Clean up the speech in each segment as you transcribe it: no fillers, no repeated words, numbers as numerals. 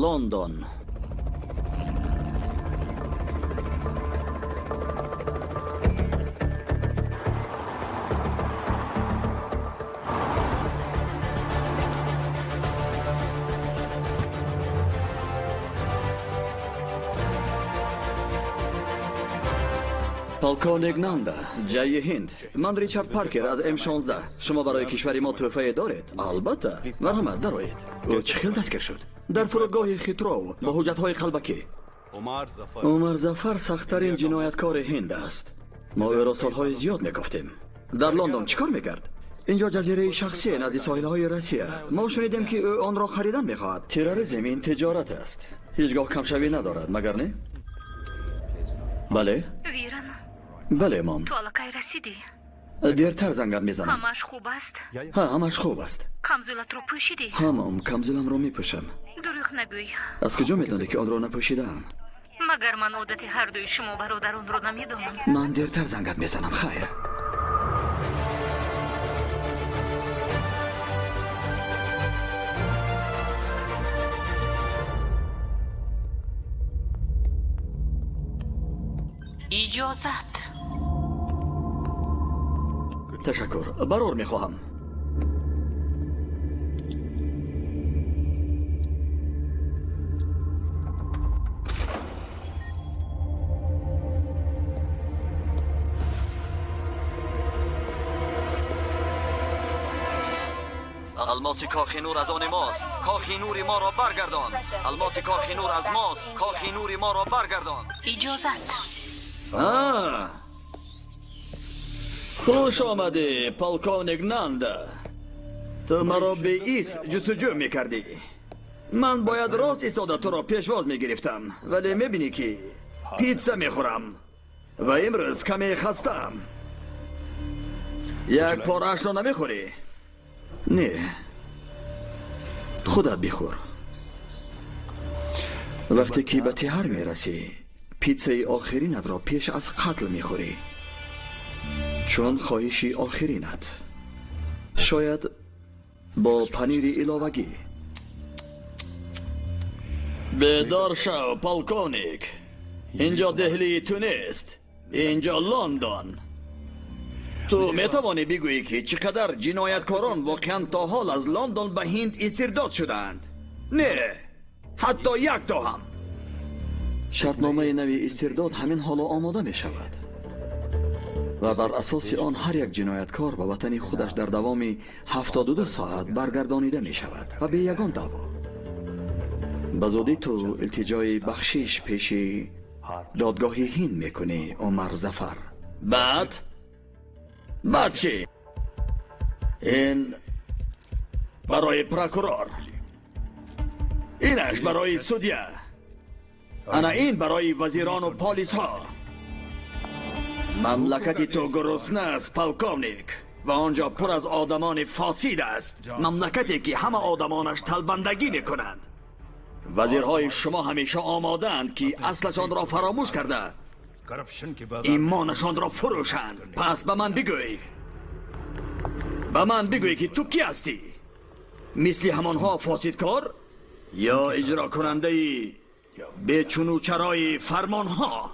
لندن. پالکونیگ ناندا، جای هند. من ریچارد پارکر از M16. شما برای کشوری ما تحفه دارید؟ البته. مرحمت درآیید. او چه خیلی دستگیر شد؟ در فرودگاه خیترو با حجت‌های قلبکی. عمر ظفر سخت‌ترین جنایتکار هند است. ما او را سال‌های زیاد می‌گفتیم. در لندن چیکار می‌کرد؟ اینجا جزیره شخصی نزدیک ساحل‌های روسیه. ما شنیدیم که او آن را خریدن می‌خواهد. تروریسم این تجارت است. هیچگاه کمشوی ندارد، مگر نه؟ بله؟ ویران، بله مام. تو الکی رسیدی؟ دیرتر زنگم میزنم. همش خوب است؟ ها همش خوب است. کمزولت رو پوشیدی؟ ها مام، کمزولم رو میپوشم. دروغ نگوی. از کجا میدونی که آن رو نپوشیدم؟ مگر من عادت هر دوی شما برادران رو نمیدونم؟ من دیرتر زنگت میزنم. خیر. اجازت. تشکر. برور میخواهم. الماس کاخ نور از آن ماست. کاخ نور ما را برگردان. الماس کاخ نور از ماست. کاخ نور ما را برگردان. اجازت. خوش آمده پالکونیگ ناندا. تو مرا به ایست جستجو میکردی. من باید راست ایستاده تو را پیشواز میگرفتم، ولی میبینی که پیتزا میخورم و امروز کمی خستم. یک پارهش را نمیخوری؟ نه، خودت بخور. وقتی که به تهر میرسی پیتزای آخرینت را پیش از قتل میخوری، چون خواهشی آخرینت. شاید با پنیر علاوگی. بیدار شو پالکونیگ. اینجا دهلی تو نیست، اینجا لندن. تو میتوانی بگویی که چقدر جنایتکاران واقعا تا حال از لندن به هند استرداد شدند؟ نه، حتی یک تا هم. شرطنامه نوی استرداد همین حالا آماده می شود و بر اساس آن هر یک جنایتکار به وطن خودش در دوام 72 ساعت برگردانیده می شود و به یگان دعوا. بزودی تو التجای بخشش پیش دادگاه هند میکنی عمر ظفر. بعد چی؟ این برای پروکورور، اینش برای سودیه، انا این برای وزیران و پالیس ها. مملکتی تو گرسنه است پالکونیگ و آنجا پر از آدمان فاسد است. مملکتی که همه آدمانش تلبندگی میکنند. وزیرهای شما همیشه آمادند که اصلشان را فراموش کرده ایمانشان را فروشند. پس به من بگوی که تو کی هستی؟ مثل همانها فاسدکار یا اجرا کننده به چنوچرای فرمانها؟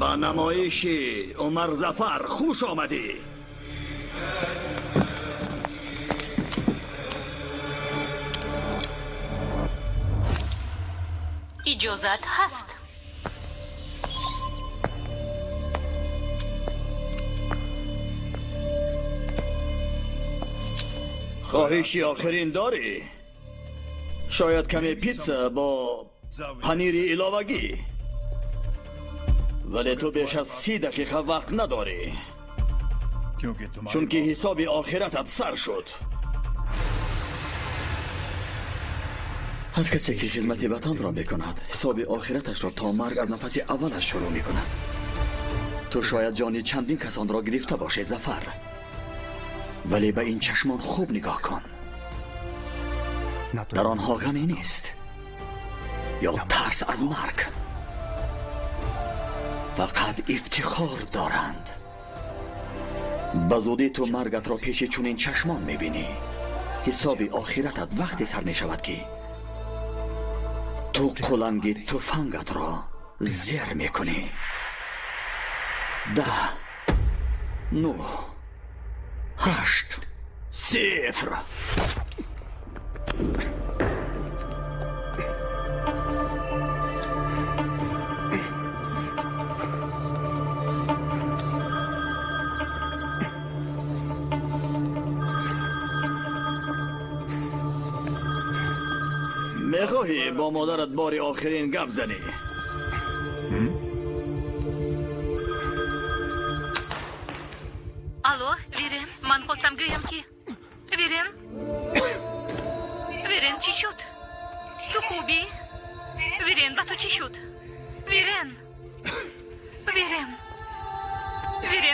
با نمایش عمر ظفر خوش آمدی. اجازت هست. خواهشی آخرین داری؟ شاید کمی پیتزا با پنیر علاوگی ولی تو بیش از 30 دقیقه وقت نداری، چون که حساب آخرتت سر شد. هر کسی که خدمت وطن را میکند حساب آخرتش را تا مرگ از نفس اولش شروع میکند. تو شاید جانی چندین کسان را گرفته باشه ظفر، ولی به این چشمان خوب نگاه کن. در آنها غمی نیست یا ترس از مرگ، فقط افتخار دارند. به زودی تو مرگت را پیش چنین چشمان میبینی. حساب آخرتت وقتی سر میشود که تو قلنگ تفنگت را زیر میکنی. 10 9 8 0. میخواهی با مادرت باری آخرین گپ زنی؟ الو ویرن، من خواستم گویم که ویرن چی شد؟ تو خوبی؟ ویرن با تو چی شد؟ ویرن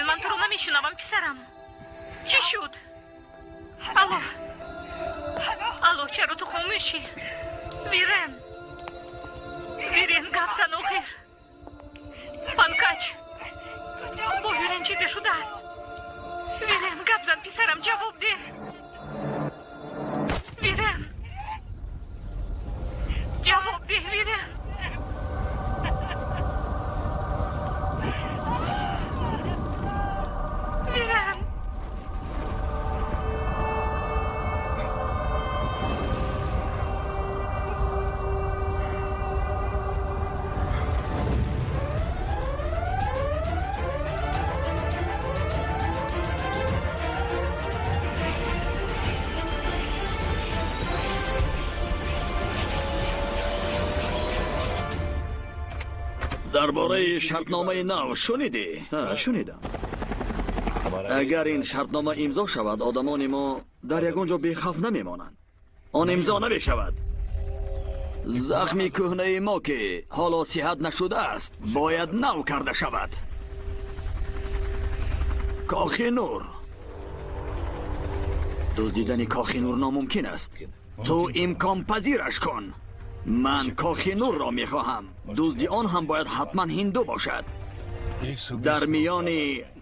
من تو رو نمیشونم پسرم. چی شد؟ الو چرا تو خاموشی؟ ویرن گپ زن آخر. پانکاچ با ویرن چیزی شده است؟ ویرن گپ زن پسرم، جواب ده. ویرن جواب ده. ویرن درباره شرطنامه نو شنیدی؟ شنیدم. اگر این شرطنامه امضا شود آدمان ما در یگانجا بیخوف نمیمانند. آن امضا نمی شود، زخمی کهنه ما که حالا صحت نشده است باید نو کرده شود. کاخ نور، دزدیدن کاخ نور ناممکن است. تو امکان پذیرش کن. من کاخ نور را میخواهم. دزدی آن هم باید حتما هندو باشد. در میان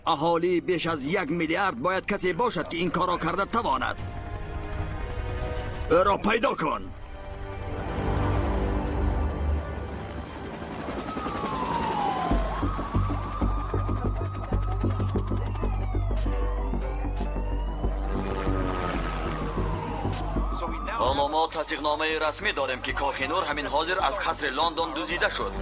اهالی بیش از 1 میلیارد باید کسی باشد که این کار را کرده تواند. او را پیدا کن. حالا ما تصدیقنامه رسمی داریم که کاخ نور همین حاضر از قصر لندن دزدیده شد.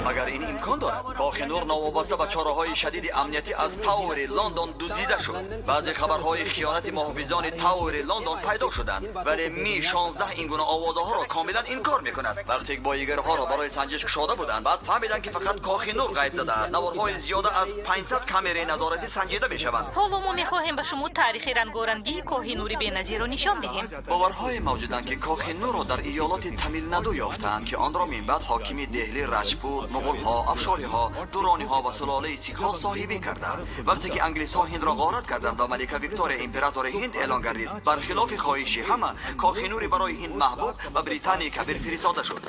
مگر این امکان دارد؟ کاخ نور نوابسته به چاره‌های شدید امنیتی از تاور لندن دزدیده شد. بعضی خبرهای خیانت محافظان تاور لندن پیدا شدند، ولی می 16 این گونه آوازها را کاملا انکار میکند. وقتی بایگرها را برای سنجش گشاده بودند، بعد فهمیدند که فقط کاخ نور غیب زده است. نوارهای زیاده از 500 کامره نظارتی سنجیده میشوند. حالا ما میخواهیم به شما تاریخ رنگارنگی کاخ نور بی‌نظیر را نشان دهیم. باورهای موجودند که کاخ نور را در ایالات تامیل ندو یافتند که آن را من بعد حاکم دهلی راجپوت، مغول‌ها، افشاری‌ها، دورانی‌ها و سلاله سیک‌ها صاحبی کردند. وقتی که انگلیس‌ها هند را غارت کردند و ملکه ویکتوریا امپراتور هند اعلان گردید، برخلاف خواهش همه کاخ نور برای هند محبوب و بریتانیای کبیر فرستاده شد.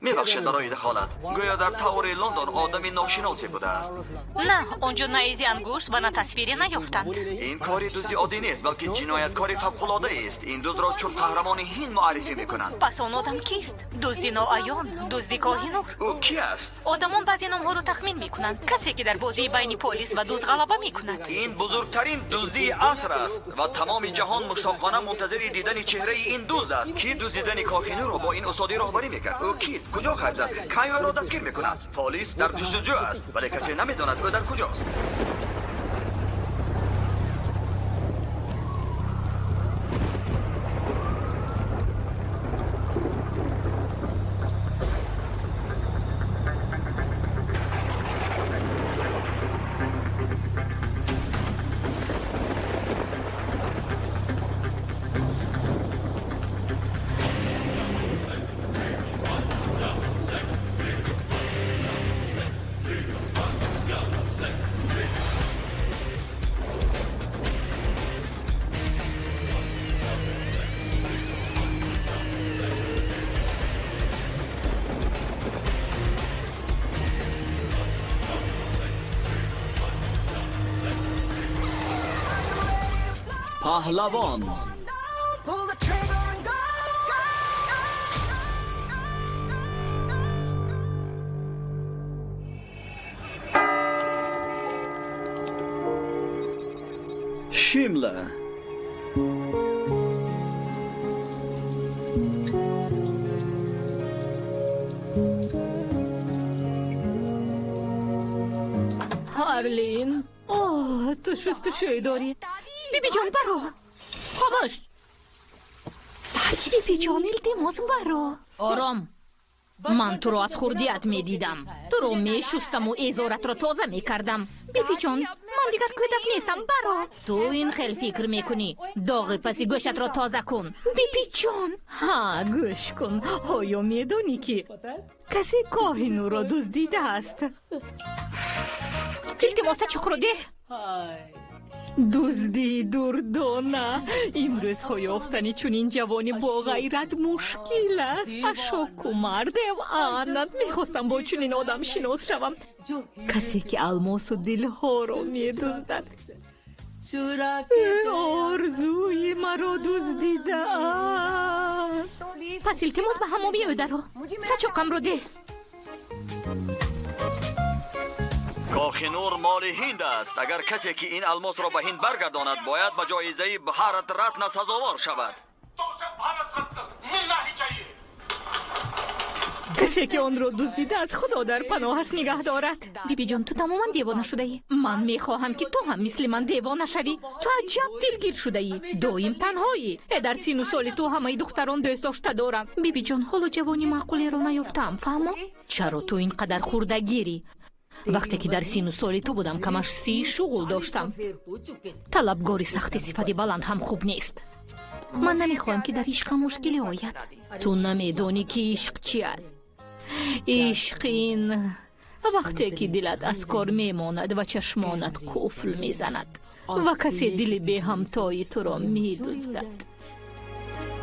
میبخشید برای دخالت. گویا در تاور لندن آدمی ناشناسی بوده است. نه، آنجا نه ایزی انگشت و نه تصویری نیافتند. این کاری دزدی عادی نیست، بلکه جنایتکاری فوق‌العاده است. این دزد را چون قهرمان هند معرفی میکنند. پس آن آدم کیست؟ دزدی ناعیان، دزدی کاخ نور. او کی است؟ آدمان بعضی نام‌ها را تخمین میکنند. کسی که در بازی بین پلیس و دزد غلبه میکند. این بزرگترین دزدی عصر است و تمام جهان مشتاقانه منتظر دیدن چهره این دزد است. کی دزدیدن کاخ نور را با این استادی راهبری میکرد؟ او کیست؟ کجا خرج زد؟ کی او را دستگیر میکند؟ پلیس در جستجو است، ولی کسی نمیداند او در کجاست. پهلوان. Pull the trigger and go. شیمله. هارلین تو شستشوی داری. بیبی جان برو. خاموش. بیبی جان التماس برو. آرام. من تو رو از خردیت می دیدم. تو رو می شستم و ازارت را تازه می کردم. بیبی جان من دیگر کودک نیستم برو. تو این خیلی فکر می کنی. داغ پسی گوشت را تازه کن. بیبی جان ها گوش کن. آیا می دانی که کسی کاهنو را دزدیده است؟ التماس چخورده دزدی دردانه. امروز ها یافتنی چون این جوانی با غیرت مشکل است. اشک و مرد آنت میخواستم با چون این آدم شناس شوم. کسی که الماس و دلها را میدزدد. آرزوی مرا دزدیده است. پس التماس به همه بیایده رو سچاقم رو ده. کاخنور مال هند است. اگر کسی که این الماس را به هند برگرداند باید به جایزه بهارت رتن سزاوار شود. کسی که آن را دزدیده از خدا در پناهش نگه دارد. بیبی جان تو تماما دیوانه شده ای. من میخواهم که تو هم مثل من دیوانه شوی. تو عجب دلگیر شده ای. دایم تنهایی. در سین و سال تو همه دختران دوست داشته دارم. بیبی جان حالا جوانی معقولی را نیافتم فهمو؟ چرا تو اینقدر خورده گیری؟ وقتی که در سین و سال تو بودم کمش 30 شغل داشتم. طلبگاری سختی صفت بلند هم خوب نیست. من نمیخواهم که در عشق مشکلی آید. تو نمیدانی که عشق چی است. عشق این وقتی که دلت از کار میماند و چشمانت قفل میزند و کسی دل به همتای تو را میدزدد.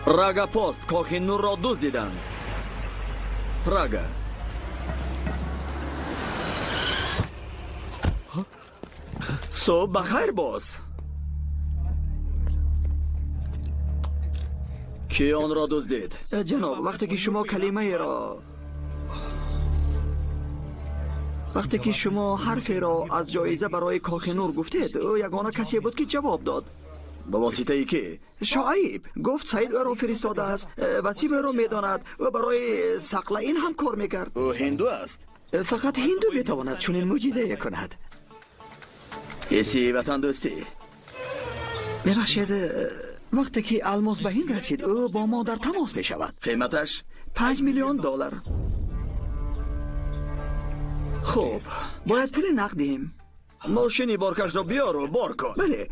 راگا پست کاخنور را دزدیدند. راگا صبح بخیر باز. کی آن را دزدید؟ جناب وقتی که شما حرفی را از جایزه برای کاخنور گفتید او یگانه کسی بود که جواب داد. به واسطه ای که شعیب گفت سعید او را فرستاده است. وسیب او را میداند و برای سقل این هم کار میکرد. او هندو است. فقط هندو میتواند چنین معجزه کند. حسی وطن دوستی. ببخشید وقتی که الماس به هند رسید او با ما در تماس می شود. قیمتش 5 میلیون دلار. خوب باید پول نقدیم. ماشینی بارکش را بیار و بار کن. بله.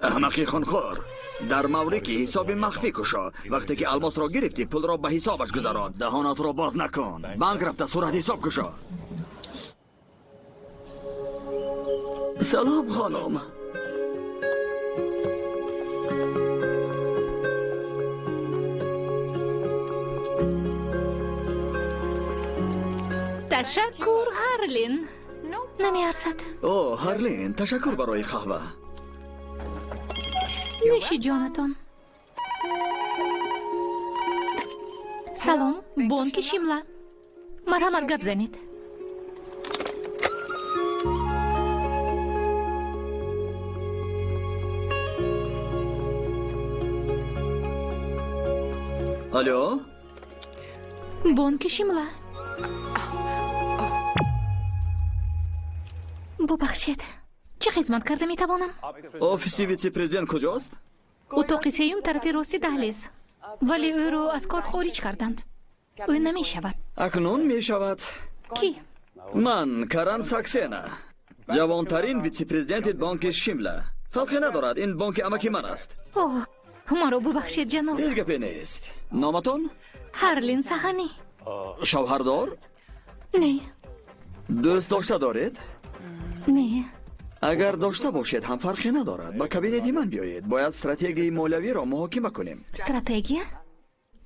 احمقی خونخور در موری که حساب مخفی کشا. وقتی که الماس را گرفتی پول را به حسابش گذاران. دهانت را باز نکن. بانک رفته صورت حساب کشا. سلام خانم. تشکر هارلین. نمیارزد. اوه هارلین تشکر برای قهوه. نوشی جانتان. سلام بانک شیمله. مرحمت گپ زنید. الو بانک شیمله. ببخشید چه خدمت کرده میتوانم؟ آفیس ویце پرزیدنت کجاست؟ اتاق سیوم طرف راست دهلیز. ولی او رو از کار خارج کردند. او نمی شود. اکنون می شود. کی؟ من کران ساکسینا جوانترین ویце پرزیدنت بانک شیمله. فرقی ندارد این بانک امکی من است. اوه ما رو ببخشید جناب. هیچ گپی نیست. نامتون؟ هارلین سهانی. شوهردار؟ نه. دوست داشته دارید؟ نه. اگر داشته باشید هم فرقی ندارد. با کابینت من بیایید. باید استراتژی مولوی را محاکمه کنیم. استراتژی؟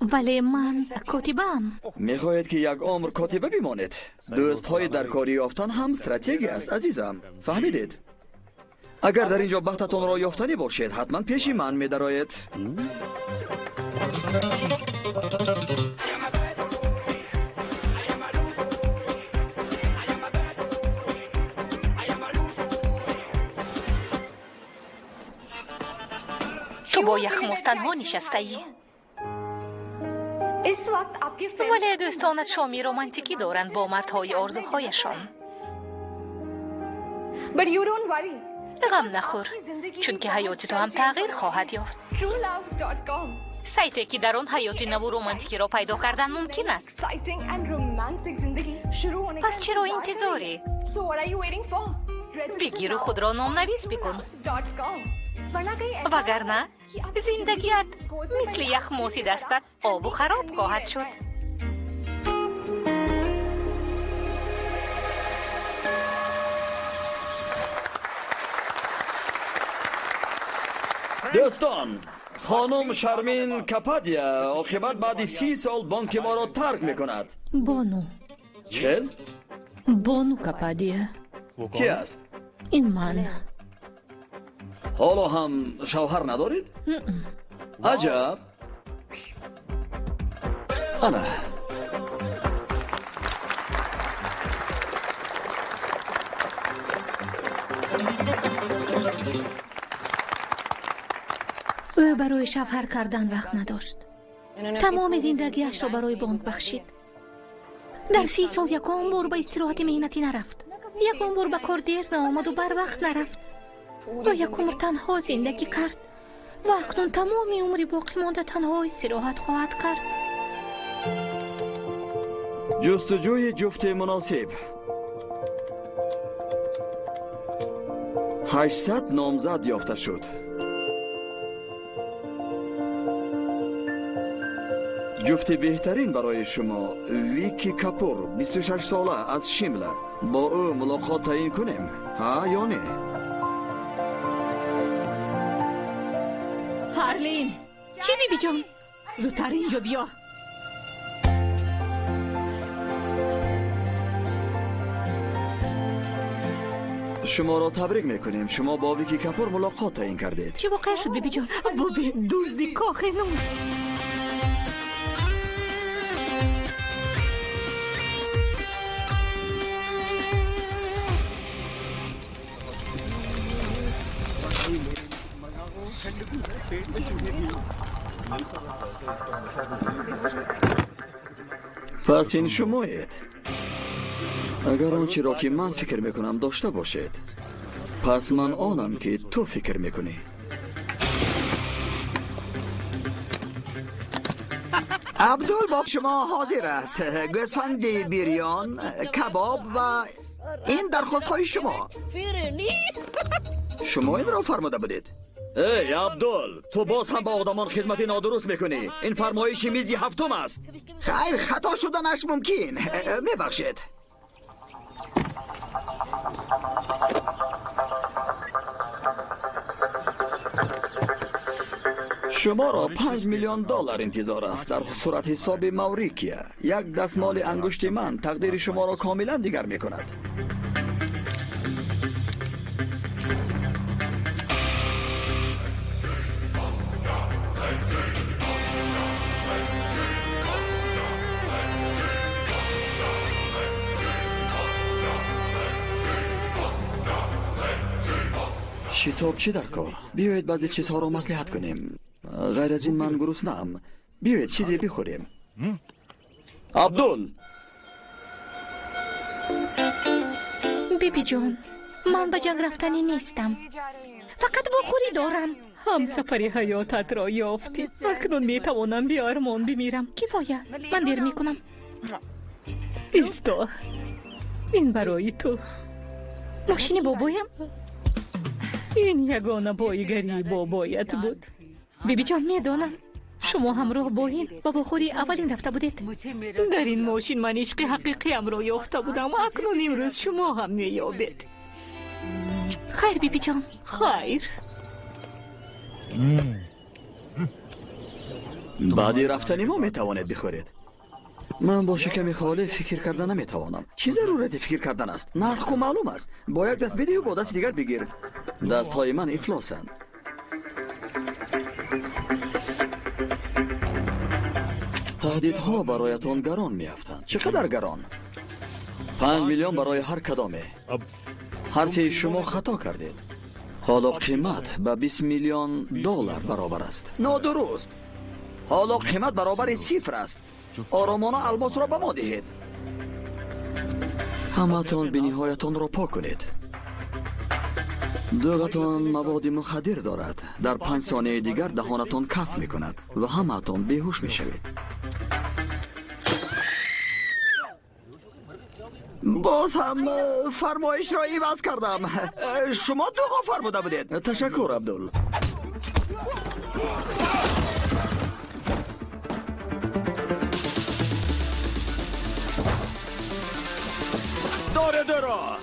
ولی من کاتبم. میخواهید که یک عمر کاتبه بمانید. دوست های در کاری یافتن هم استراتژی است عزیزم. فهمیدید؟ اگر در اینجا بختتان را یافتنی باشید حتما پیشی من می‌دراید. تو با یخموز تنها نشسته ای. इस वक्त आपके फ्रेंड ولی دوستانت شامی رومانتیکی دارند با مردهای آرزوهایشان. but you don't worry غم نخور چون که حیات تو هم تغییر خواهد یافت. truelove.com سایتی که در آن حیات نو و رومانتیکی را پیدا کردن ممکن است. exciting and romantic जिंदगी शुरू होने پس چرا انتظاری؟ so what are you waiting for بگیر و خود را نام نویس بکن. .com वरना कहीं ऐसा وگرنه زندگیت مثل یخموزی دستت آب و خراب خواهد شد. دوستان، خانم شرمین کپادیا عاقبت بعد 30 سال بانک ما را ترک میکند. بانو چل؟ بانو کپادیا کی است؟ این من. حالا هم شوهر ندارید؟ عجب. انا او برای شوهر کردن وقت نداشت. تمام زندگیش را برای بانک بخشید. در 30 سال یکم بار به استراحت مهنتی نرفت. یکم بار به کار دیر نآمد و بر وقت نرفت. و یک عمر تنها زندگی کرد و اکنون تمام عمری باقی مانده تنها استراحت خواهد کرد. جستجوی جفت مناسب. 800 نامزد یافته شد. جفت بهترین برای شما ویکی کپور 26 ساله از شیمله. با او ملاقات تعیین کنیم ها یا نه؟ هارلین چی بیبی جان؟ زودتر اینجا بیا. شما را تبریک میکنیم. شما با ویکی کپور ملاقات تعیین کردید. چی واقع شد بیبی جان؟ بابی دزدی کاخ نو. پس این شمایید. اگر آنچه را که من فکر میکنم داشته باشید، پس من آنم که تو فکر میکنی. عبدال با شما حاضر است. گوسفند بیریان، کباب و این درخواست های شما. شما این را فرموده بودید. ای عبدال، تو باز هم با آدمان خدمت نادرست میکنی. این فرمایش میزی هفتم است. خیر، خطا شدنش ممکن. میبخشید. شما را 5 میلیون دلار انتظار است در صورت حساب ماوریکیا. یک دستمال انگشت من تقدیر شما را کاملا دیگر میکند. شتاب چی در کار؟ بیایید بعضی چیزها را مصلحت کنیم. غیر از این من گرسنه‌ام. بیایید چیزی بخوریم. عبدال، بیبی جان من به جنگ رفتنی نیستم، فقط بخوری دارم. هم سفری حیاتت را یافتی. اکنون میتوانم بی آرمان بمیرم. کفایت، من دیر میکنم. ایستا، این برای تو. ماشین بابایم؟ این یگانه بایگری بابایت بود. بیبی جان میدانم شما همراه با این و با خودی اولین رفته بودید. در این ماشین من عشق حقیقی ام را یافته بودم و اکنون امروز شما هم مییابید. خیر بیبی جان، خیر. بعدی رفتنی ما میتوانید بخورید. من با شکم خالی فکر کردن نمیتوانم. چی ضرورت فکر کردن است؟ نرخ و معلوم است. با یک دست بدی و با دست دیگر بگیر. دستهای من افلاسند. تهدیدها برایتان گران میافتند. چقدر گران؟ 5 میلیون برای هر کدامه. هرچی شما خطا کردید. حالا قیمت به 20 میلیون دلار برابر است. نادرست. حالا قیمت برابر صفر است. آرامانه الماس را به ما دهید. همتان بینیهایتان را پاک کنید. دوغتان مواد مخدر دارد. در 5 ثانیه دیگر دهانتان کف می کند و همتان بیهوش می شوید. باز هم فرمایش را عوض کردم. شما دوغا فرموده بودید. تشکر عبدال. داره درا.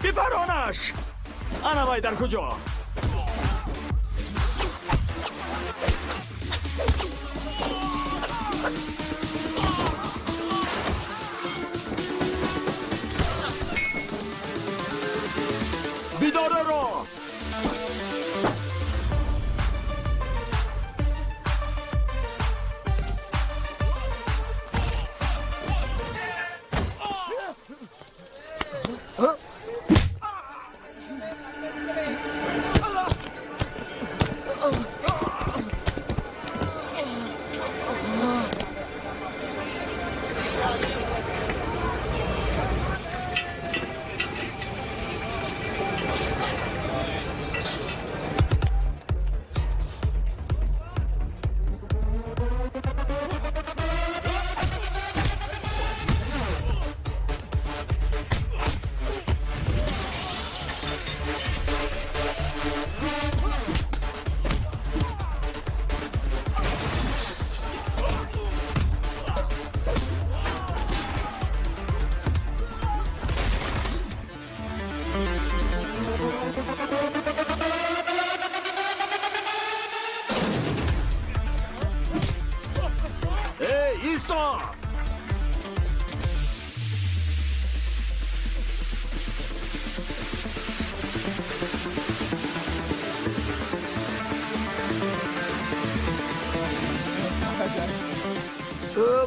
ببرانش. انا در کجا؟ بیداره را.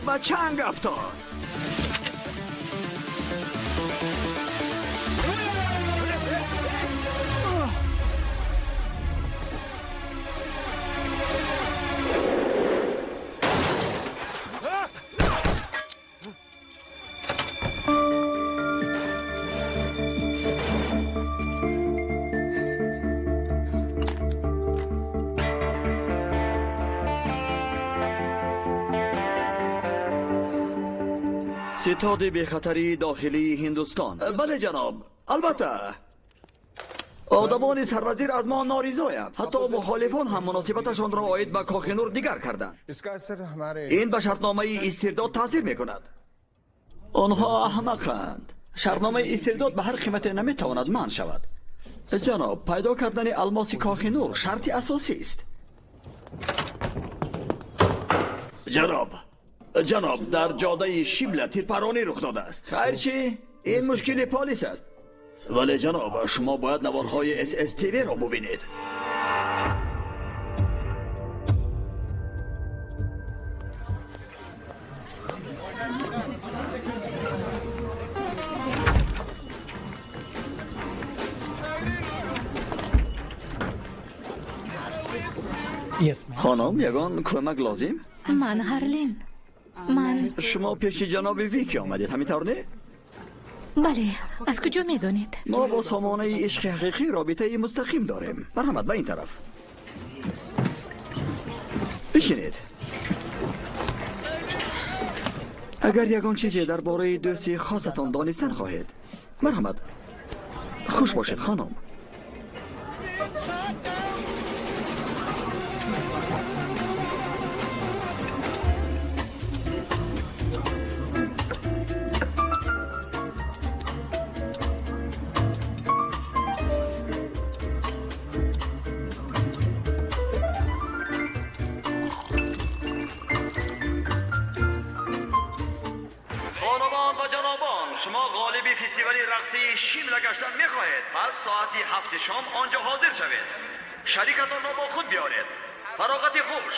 با چنگ افتاد. ستاد بیخطری داخلی هندوستان. بله جناب. البته آدمان سروزیر از ما ناریضایند. حتی مخالفان هم مناسبتشان را عاید به کاخ نور دیگر کردند. این به شرطنامه استرداد تاثیر میکند. آنها احمقند. شرطنامه استرداد به هر قیمت نمیتواند منع شود. جناب، پیدا کردن الماس کاخ نور شرط اساسی است. جناب در جاده شیبله تیرپرانی رخ داده است. خیر چی؟ این مشکل پلیس است. ولی جناب شما باید نوارهای SSTV را ببینید. خانم یگان کمک لازم؟ من هارلین. من شما پیش جناب ویکی آمدید همینطور نه؟ بله. از کجا میدونید؟ ما با سامانه عشق حقیقی رابطه مستقیم داریم. مرحمت به این طرف. بشینید. اگر یگان چیزی درباره دوستی خاصتان دانستن خواهید، مرحمت. خوش باشید خانم. شما غالبی فستیوالی رقصی شیملا گشتن میخواهید، پس ساعتی 7 شام آنجا حاضر شوید. شریکتان را با خود بیارید. فراغت خوش.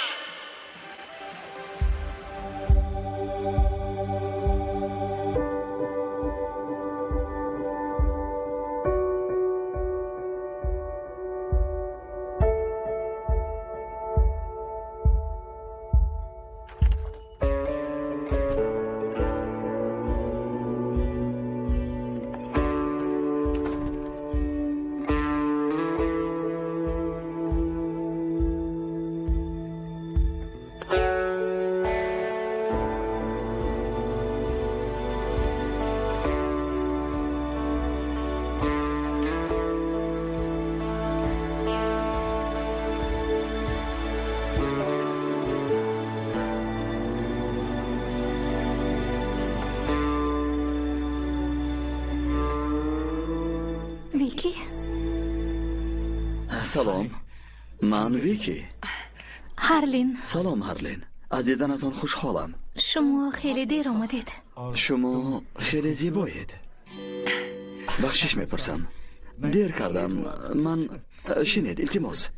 ویکی؟ سلام. من ویکی. هارلین. سلام هارلین. از دیدنتان خوشحالم. شما خیلی دیر آمدید. شما خیلی زیبایید. بخشش میپرسم. دیر کردم. من شنید التماس.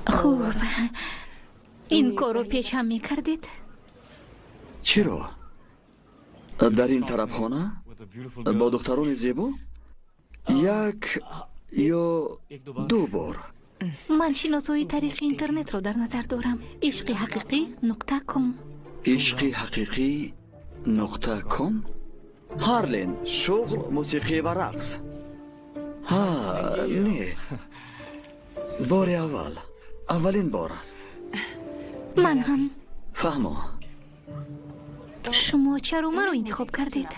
خوب. این کارو پیش هم میکردید؟ چرا؟ در این طرف خانه با دختران زیبا یک یا دو بار. من شناسایی طریق اینترنت رو در نظر دارم. عشق حقیقی نقطه کم. عشق حقیقی نقطه کم. هارلین، شغل موسیقی و رقص. ها نه، بار اولین بار است. من هم. فهمم. شما چرا من رو انتخاب کردید؟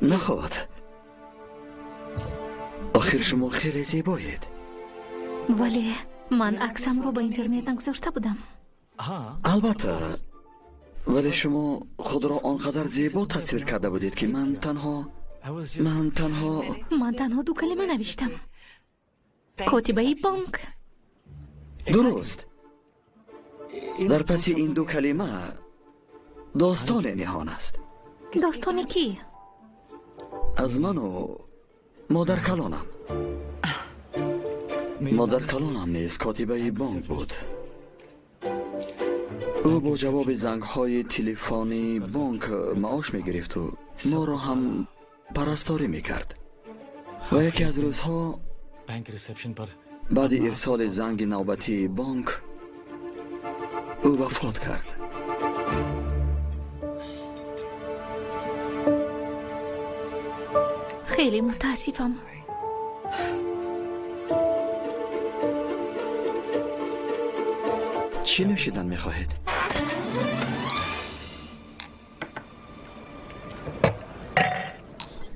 نخواد. آخر شما خیلی زیبایید. ولی من عکسم رو با اینترنت نگذاشته بودم. البته، ولی شما خود را آنقدر زیبا تصویر کرده بودید که من تنها دو کلمه نوشتم. کاتبه بانک. درست. در پس این دو کلمه داستان نهان است. داستانی کی؟ از من و مادر کلانم. مادر کلانم نیز کاتبه بانک بود. او با جواب زنگ های تلفنی بانک معاش می گرفت و ما را هم پرستاری می کرد. و یکی از روزها بعد ارسال زنگ نوبتی بانک او وفات کرد. خیلی متاسفم. چی نوشیدن می خواهید؟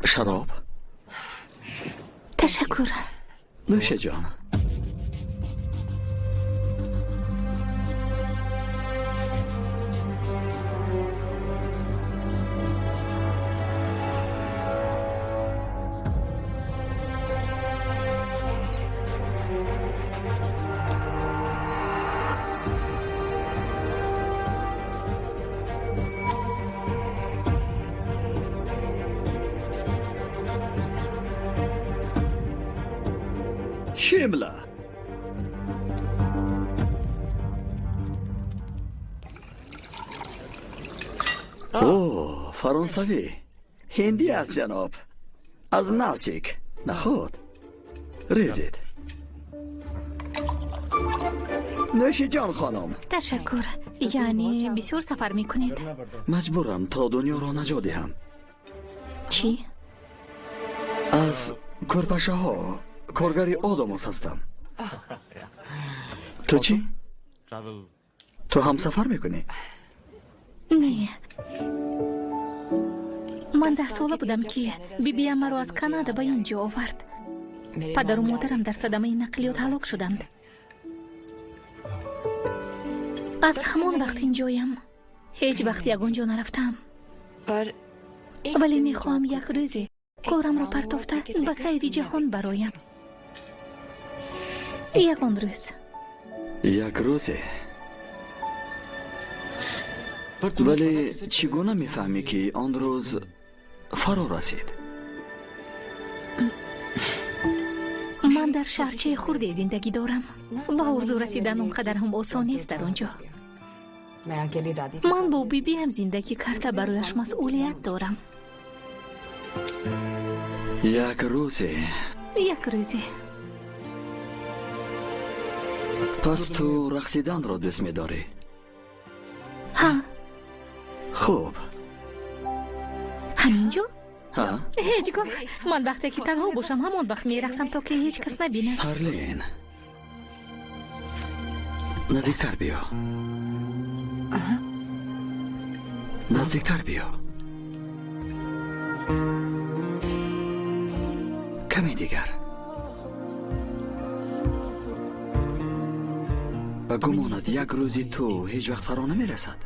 شراب؟ تشکر. نوش جان. شیملا. اوه، فرانسوی. هندی است جناب. از ناسیک. نخود. ریزید. نوشی جان خانم، تشکر. یعنی بسیار سفر میکنید؟ مجبورم تا دنیا را نجات دهم. چی؟ از کرپشه ها کارگری آداموس هستم. تو چی؟ تو هم سفر میکنی؟ نه، من 10 ساله بودم که بیبیم مرا از کانادا به اینجا آورد. پدر و مادرم در صدمه نقلیات هلاک شدند. از همون وقت اینجایم. هیچ وقت یگانجا نرفتم. ولی میخواهم یک روزی کارم را پرتافته به سیر جهان برایم. یگان روز. یک روزی؟ ولی چگونه میفهمی که آن روز فرا رسید؟ من در شهرچه خرده زندگی دارم و آرزو رسیدن اونقدر هم آسان نیست در آنجا. من با بیبی هم زندگی کرده برایش مسئولیت دارم. یک روزی؟ یک روزی. پس تو رقصیدن را دوست می‌داری؟ ها. خوب. همینجا؟ ها؟ هیچگاه. من وقتی که تنها باشم همون وقت میرقصم تا که هیچ کس نبینه. هارلین، نزدیکتر بیا. نزدیکتر بیا. کمی دیگر. و گمانت یک روزی تو هیچ وقت فرا نمیرسد.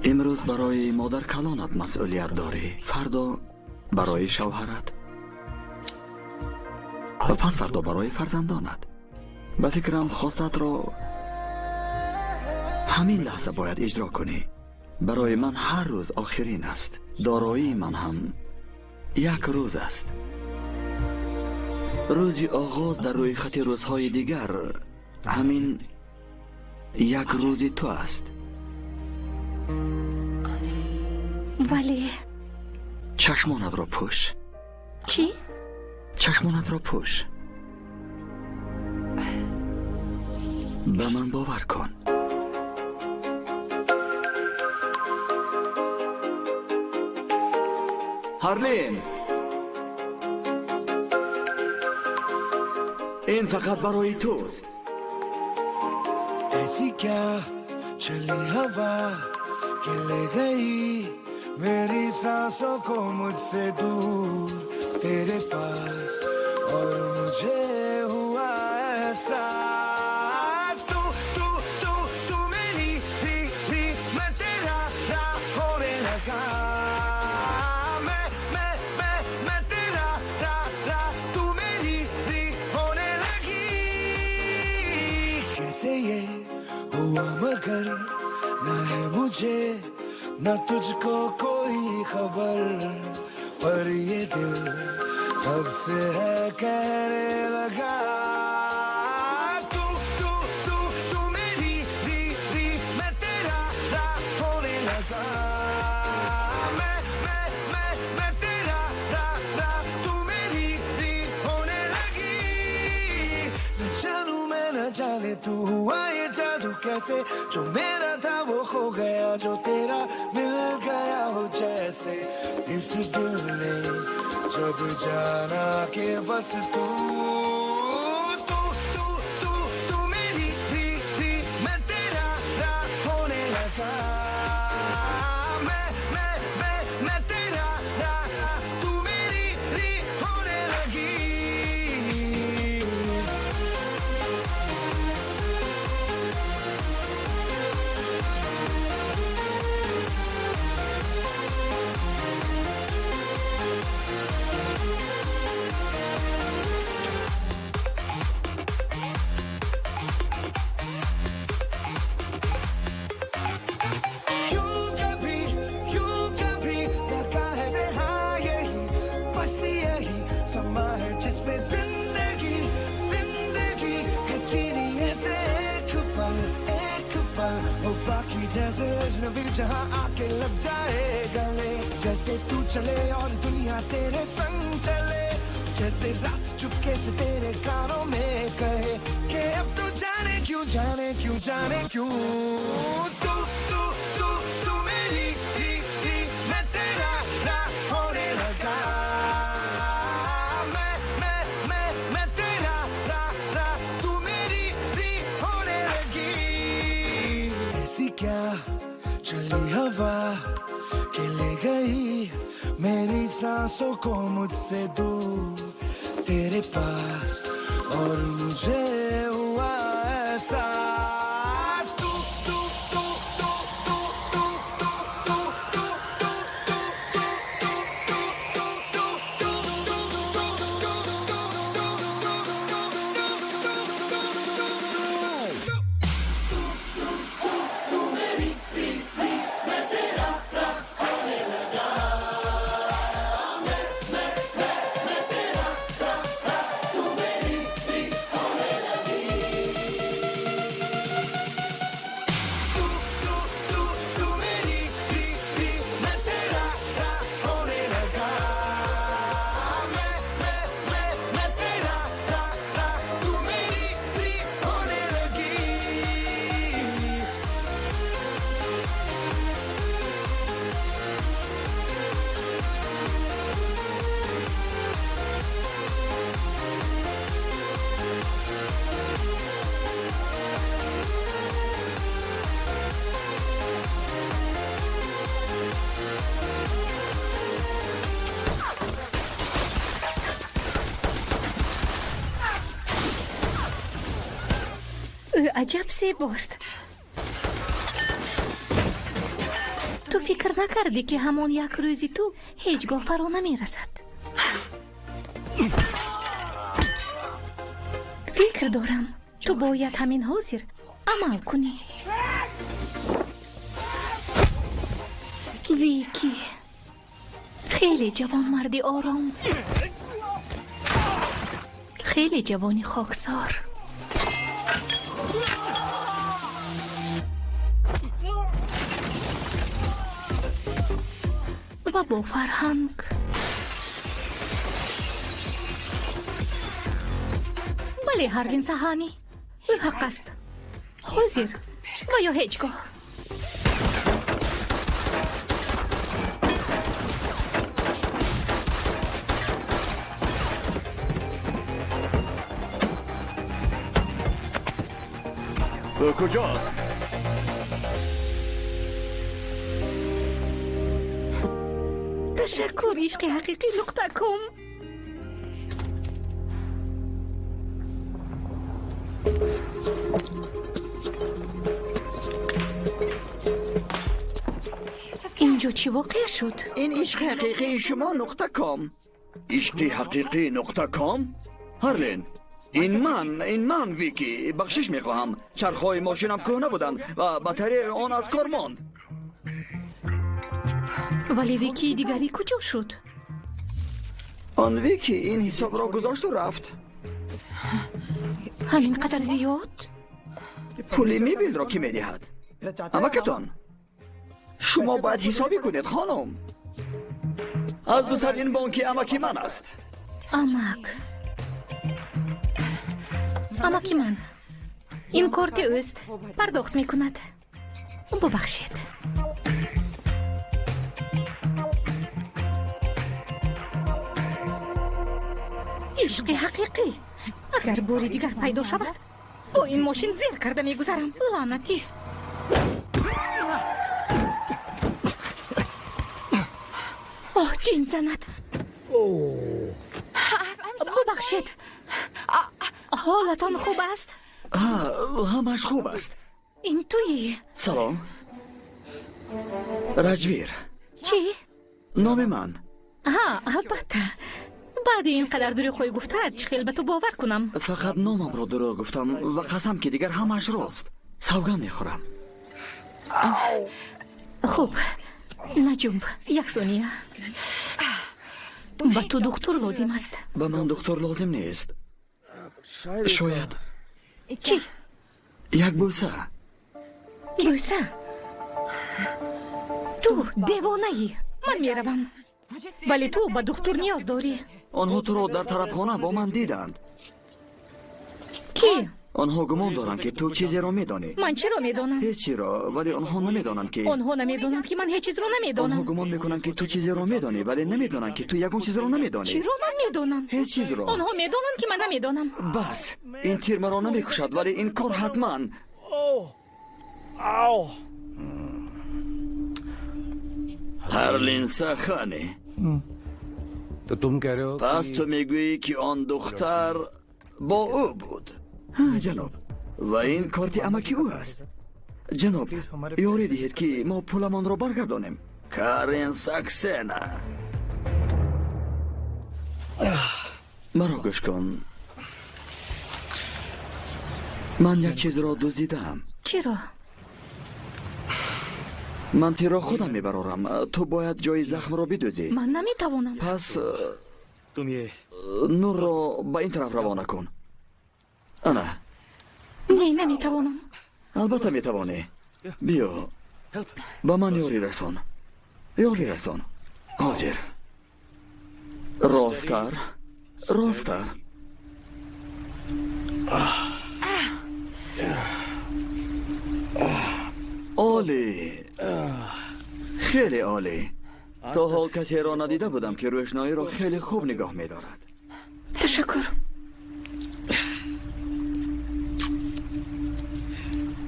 امروز برای مادر کلانت مسئولیت داری، فردا برای شوهرت و پس فردا برای فرزندانت. به فکرم خواستت را همین لحظه باید اجرا کنی. برای من هر روز آخرین است. دارایی من هم یک روز است. روزی آغاز در روی خط روزهای دیگر همین یک روزی تو است. ولی چشمانت را پوش. چی؟ چشمانت را پوش. به من باور کن. هارلین، این فقط برای توست. ऐसी क्या चली हवा कि ले गई मेरी सांसों को मुझसे दूर तेरे पास और मुझे हुआ ऐसा तू तू तू तू मेरी थी मैं तेरा होने लगा मैं तेरा तू मेरी होने लगी कैसे ये हुआ मगर न है मुझे न तुझको कोई खबर पर ये दिल तब से है कहने लगा तू तू तू तू मेरी मैं तेरा होने लगा मैं तेरा तू मेरी होने लगी न जानू मैं न जाने तू हुआ ये जादू कैसे जो मेरा था वो खो गया जो तेरा मिल गया हो जैसे इस दिल ने जब जाना के बस तू तू तू तू तू मेरी मैं तेरा होने लगा मैं तेरा तू मेरी होने लगी जैसे अजनबी जहां आके लग जाए गले जैसे तू चले और दुनिया तेरे संग चले जैसे रात चुपके से तेरे कानों में कहे कि अब तो जाने क्यों तू तू तू तू मेरी ही मैं तेरा होने लगा मैं तेरा तू मेरी होने लगी ऐसी क्या चली हवा के ले गई मेरी सांसों को मुझसे दूर तेरे पास और मुझे हुआ ऐसा عجب زیباست. تو فکر نکردی که همون یک روزی تو هیچگاه فرا نمیرسد. فکر دارم تو باید همین حاضر عمل کنی. ویکی خیلی جوان مردی آرام، خیلی جوانی خاکسار. و با فرهنگ. بله هرلین سهانی حق است. حاضر و یا هیچگاه. کجاست؟ تشکر عشق حقیقی .com. اینجا چی واقع شد؟ این عشق حقیقی شما .com. عشق حقیقی .com؟ هرلین این من ویکی بخشش میخواهم. چرخهای ماشینم کهنه بودن و بطری آن از کار ماند. ولی ویکی دیگری کجا شد؟ آن ویکی این حساب را گذاشت و رفت. همینقدر زیاد؟ پول میبیل را کی میدهد؟ امکتان شما باید حسابی کنید خانم. از 200 این بانکی امکی من است. امکی من این کارت اوست. پرداخت میکند. ببخشید. عشق حقیقی. اگر باری دیگر پیدا شود با این ماشین زیر کرده میگذارم. لعنتی. جین زند. ببخشید. حالتان خوب است؟ همش خوب است. این تویی؟ سلام. رجویر. چی؟ نام من. البته. بعد اینقدر دروغ گفته چه خیلی به تو باور کنم. فقط نامم را دروغ گفتم و قسم که دیگر همش راست. سوگند میخورم. خوب نجوم. یک ثانیه. به تو دکتر لازم است. به من دکتر لازم نیست. شاید. چی؟ یک بوسه. بوسه؟ تو دیوانه ای. من میروم. ولی تو به دکتر نیاز داری. آنها تو را در طرفخانه با من دیدند. کی؟ آنها گمان دارند که تو چیزی را میدانی. من چی را میدانم؟ هیچی را، ولی آنها نمیدانند که آنها نمیدانند که من هیچ چیز را آنها نمیدانم. گمان میکنند که تو چیزی را میدانی، ولی نمیدانند که تو یگان چیز را نمیدانی. چی را من میدانم؟ هیچ چیز را. آنها میدانند که من نمیدانم. بس این تیر مرا نمیکشد، ولی این کار حتما. هرلین سخنی. तो तुम कह रहे हो پس تو میگویی که آن دختر با او بود. جناب، و این کارت امکی او است. جناب، یاری دهید که ما پولمان را برگردانیم. کارین ساکسینا. مرا گوش کن. من یک چیز را دزدیدم. چرا؟ من تیر را خودم میبرارم. تو باید جای زخم را بدوزی. من نمیتوانم. پس तुम ये نور را به این طرف روانه کن. انا نه نمیتوانم. البته میتوانی. بیا به من یاری رسان. یاری رسان. حاضر. راستر. راستر. عالی. خیلی عالی. تا حال کسی را ندیده بودم که روشنایی را خیلی خوب نگاه می‌دارد. تشکر.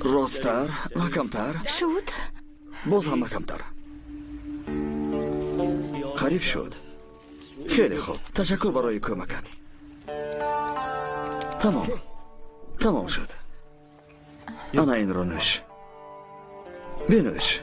راستر، محکمتر. شد؟ باز هم محکمتر. قریب شد. خیلی خوب. تشکر برای کمکت. تمام شد. انا این را نوش. بنوش.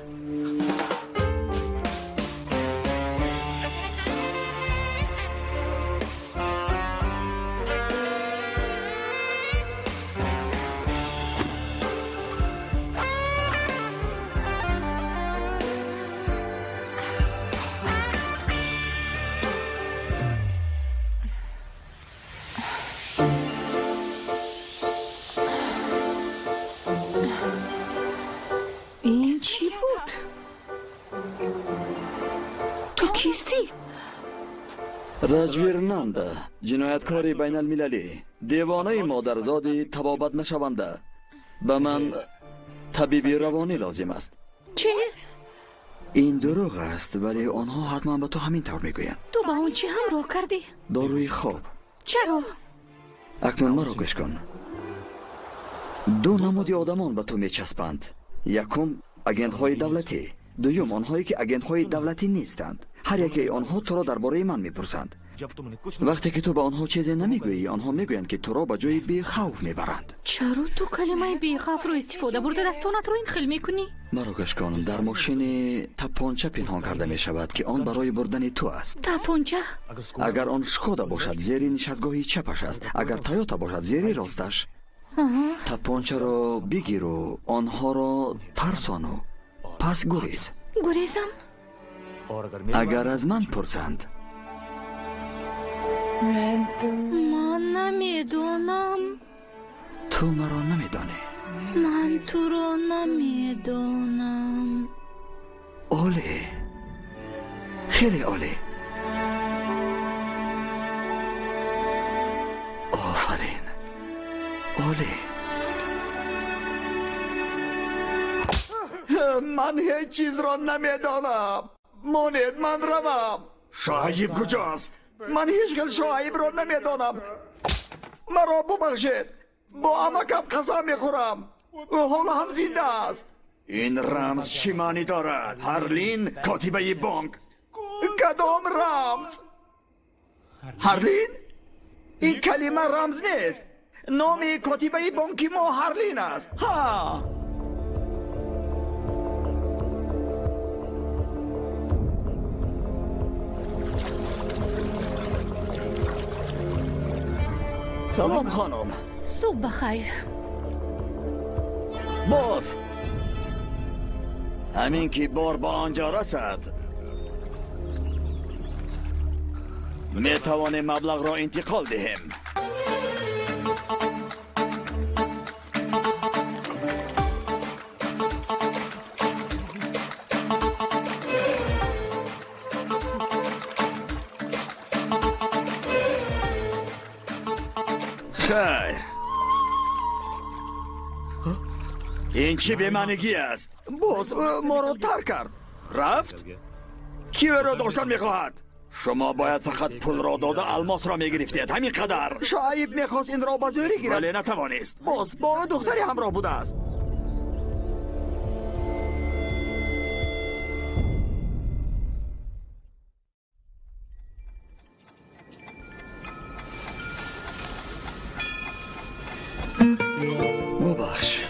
این چی بود؟ تو کیستی؟ رجویر ننده، جنایتکاری بین المللی، دیوانه مادرزادی تبابت نشونده. به من طبیبی روانی لازم است. چه؟ این دروغ است، ولی آنها حتما به تو همین طور میگویند. تو با اون چی همراه کردی؟ داروی خواب. چرا؟ اکنون مرا گوش کن. دو نمودی آدمان به تو میچسبند. یکم اگنت های دولتی، دوم آنهایی که اگنت های دولتی نیستند. هر یکی آنها تو را درباره من میپرسند. जब तुमने कुछ وقتی که تو به آنها چیزی نمیگویی، آنها میگویند که تو را به جای بی خوف میبرند. چرا تو کلمه بیخوف رو استفاده برده دستانت رو این خیل میکنی؟ مرا گوش کن. در ماشین تپانچه پنهان کرده می شود که آن برای بردن تو است. تپانچه؟ اگر آن شکودا باشد زیر نشستگاهی چپش است، اگر تویوتا باشد زیر راستش. تپانچه را بگیر و آنها را ترسانو. پس گریز. گریزم؟ और अगर मेरी اگر از من پرسند، من نمیدونم. تو مرا نمیدانی. من تو رو نمیدونم. عالی. خیلی عالی. آفرین. عالی. من هیچ چیز را نمیدانم. مانید من روم. شعیب کجاست؟ من هیچ گل شعیب را نمیدانم. مرا ببخشید. با امکم قسم میخورم. او حالا هم زنده است. این رمز چی معنی دارد؟ هرلین کاتبه بانک. کدام رمز؟ هرلین؟ این کلمه رمز نیست. نام کاتبه بانکی ما هرلین است. ها. سلام خانم. صبح بخیر. باز همین که بار با آنجا رسد می توانیم مبلغ را انتقال دهیم. خیر این چی بیمانگی است؟ باز ما رو ترک کرد. رفت؟ کی را داشتن میخواهد؟ شما باید فقط پول را داده الماس را میگرفتید همین قدر. شعیب میخواست این را با زوری گیرد ولی نتوانست. باز با دختری همراه بوده است. ببخش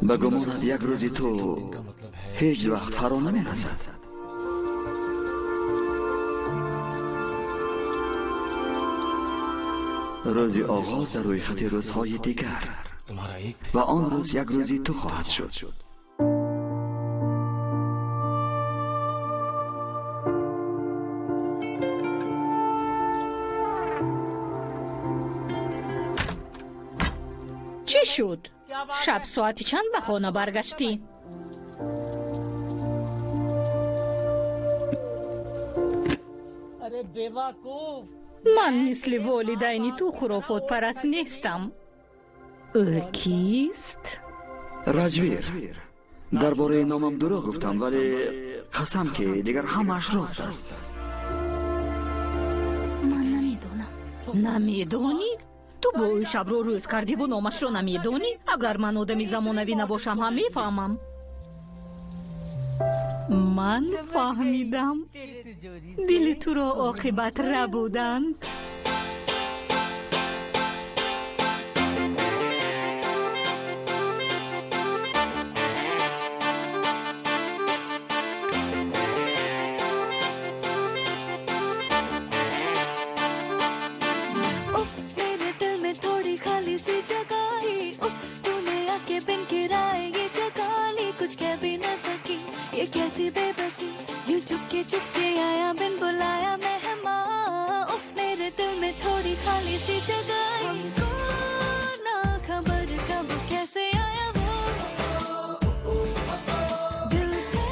به گمانت یک روزی تو هیچ وقت فرا نمیرسد. روزی آغاز در روی خط روزهای دیگر و آن روز یک روزی تو خواهد شد. چی شد؟ شب ساعتی چند به خانه برگشتی؟ من مثل والدین تو خرافات پرست نیستم. کیست؟ رجویر درباره نامم دروغ گفتم ولی قسم که دیگر همش راست است. من نمیدونی؟ تو با او شب رو روز کردی و نامش رو نمیدونی؟ اگر من آدمی زمانوی نباشم هم میفهمم. من فهمیدم دل تو را عاقبت ربودند. चुपके चुपके आया बिन बुलाया मेहमान उस मेरे दिल में थोड़ी खाली सी जगह हमको ना खबर कब कैसे आया वो दिल से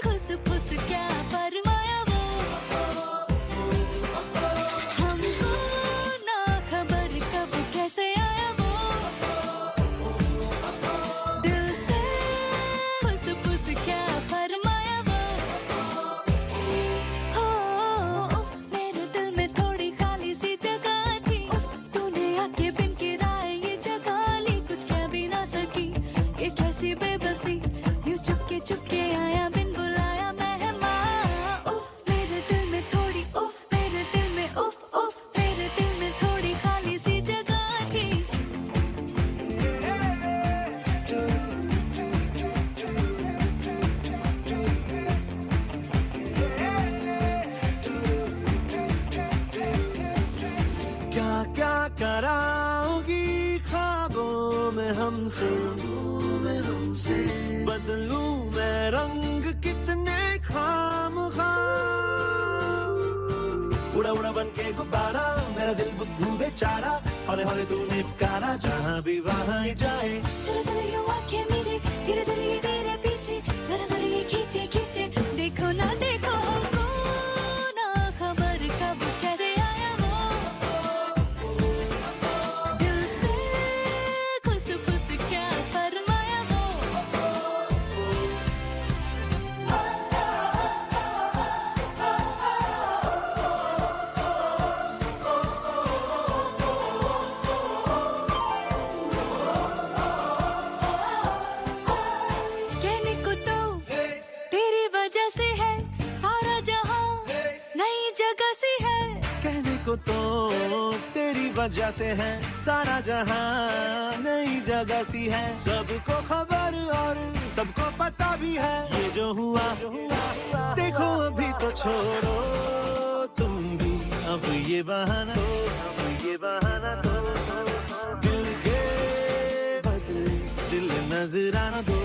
खुश फुस क्या फरमाया वो हमको ना खबर कब कैसे आया वो दिल से खुश फुस क्या फरमाया चुपके आया बिन बुलाया मेहमान उफ मेरे दिल में थोड़ी उफ मेरे दिल में उफ उफ मेरे दिल में थोड़ी खाली सी जगह थी क्या क्या कराओगी ख्वाबों में हमसे बदलूं मैं रंग कितने खाम उड़ा उड़ा बन के गुब्बारा मेरा दिल बुद्धू बेचारा हौले हौले तूने पुकारा जहाँ भी वहाँ जाए चलो चलो यूं आंखें मीचे धीरे धीरे ये तेरे पीछे जरा जरा ये खींचे खींचे देखो ना देखो हमको ना खबर कब कैसे आया वो दिल से खुश खुश क्या फरमाया वो कहने को तो तेरी वजह से है सारा जहां नई जगह से है कहने को तो तेरी वजह से है सारा जहां नई जगह सी है सबको खबर और सबको पता भी है ये जो हुआ देखो अभी तो छोड़ो तुम भी अब ये बहाना दो दिल के बदले दिल नजराना दो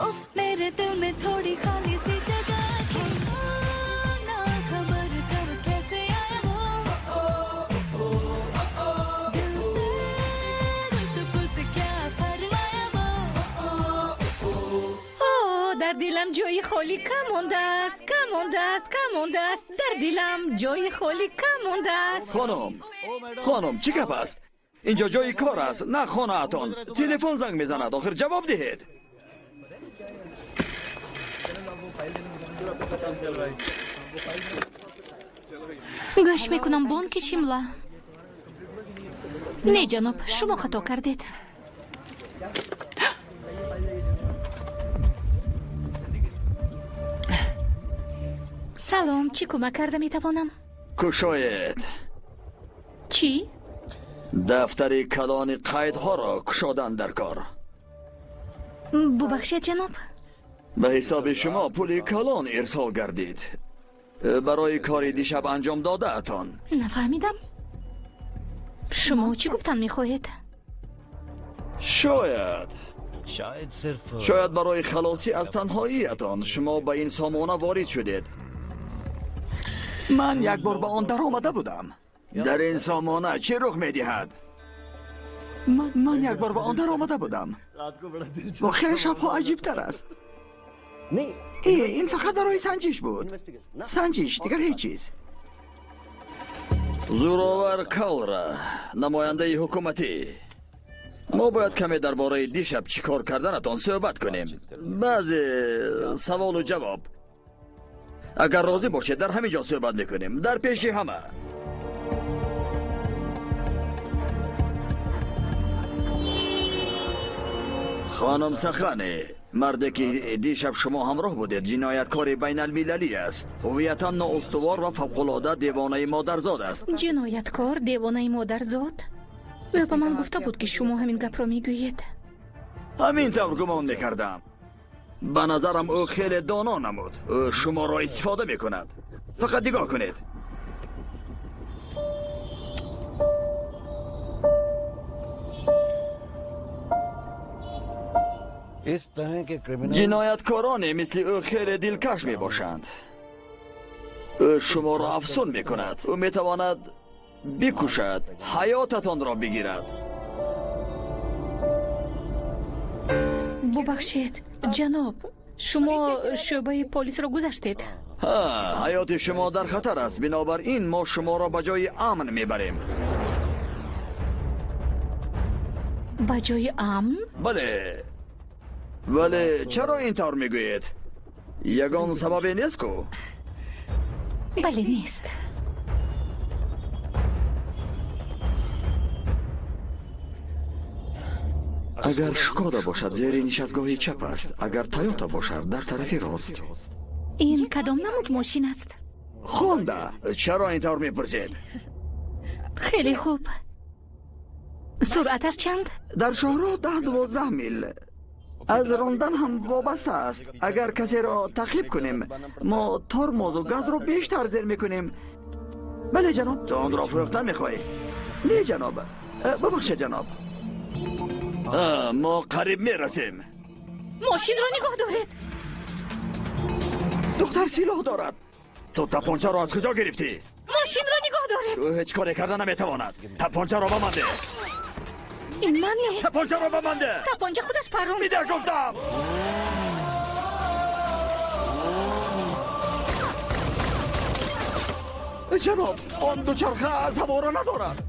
उफ मेरे दिल में थोड़ी खाली सी जगह थी ना खबर कब कैसे आया वो दिल से खुश دلم جای خالی کم مونده است، در دلم جای خالی کم مونده است. خانم چی گپ است؟ اینجا جای کار است، نه خانه اتان. تلفن زنگ میزند، آخر جواب دهید. گوش میکنم بانک شیملا. نه جناب، شما خطا کردید. سلام، چی کمک کرده میتوانم؟ کشاید. چی؟ دفتر کلان قیدها را کشادن در کار. ببخشید جناب. به حساب شما پول کلان ارسال گردید. برای کاری دیشب انجام داده اتان. نفهمیدم. شما چی گفتن میخواهید؟ شاید برای خلاصی از تنهایی اتان شما به این سامانه وارد شدید. من یک بار به آن در آمده بودم. در این سامانه چه رخ میدهد؟ من یک بار به آن در آمده بودم و خیلی شبها عجیب تر است. این فقط برای سنجش بود. سنجش، دیگر هیچ چیز. زورآور کالرا، نماینده حکومتی، ما باید کمی درباره دیشب چیکار کردنتان صحبت کنیم. بعضی سوال و جواب. اگر راضی باشید در همین جا صحبت میکنیم، در پیش همه. خانم سخانی، مردی که دیشب شما همراه بودید جنایتکار بین المللی است. هویتا نااستوار و فوق‌العاده دیوانه مادرزاد است. جنایتکار دیوانه مادرزاد؟ او به من گفته بود که شما همین گپ را میگویید. همین طور گمان میکردم. به نظرم او خیلی دانا نمود. او شما را استفاده میکند. فقط نگاه کنید. جنایتکارانی مثل او خیلی دلکش می باشند. او شما را افسون می کند. او می تواند بکشد، حیاتتان را بگیرد. ببخشید جناب، شما شعبه پلیس را گذشتید؟ حیات شما در خطر است، بنابراین ما شما را به جای امن میبریم. به جای امن؟ بله. ولی چرا این طور میگویید؟ یگان سببی نیست کو؟ بله نیست. اگر شکودا باشد زیر نشستگاه چپ است، اگر تویوتا باشد در طرف راست. این کدام نمود ماشین است؟ خونده. چرا این طور میپرسید؟ خیلی خوب. سرعتش چند؟ در شهرها 10-12 میل. از راندن هم وابسته است. اگر کسی را تعقیب کنیم ما ترمز و گاز را بیشتر زیر میکنیم. بله جناب. تو آن را فروختن میخواهی؟ نه جناب. ببخشید جناب. ما قریب میرسیم. ماشین را نگاه دارید. دختر سلاح دارد. تو تپانچه را از کجا گرفتی؟ ماشین را نگاه دارید. او هیچ کاری کردن نمیتواند. تپانچه را ببنده. این من نه. تپانچه را ببنده. تپانچه خودش پرون. میده گفتم. جناب آن دوچرخه از هوا را ندارد.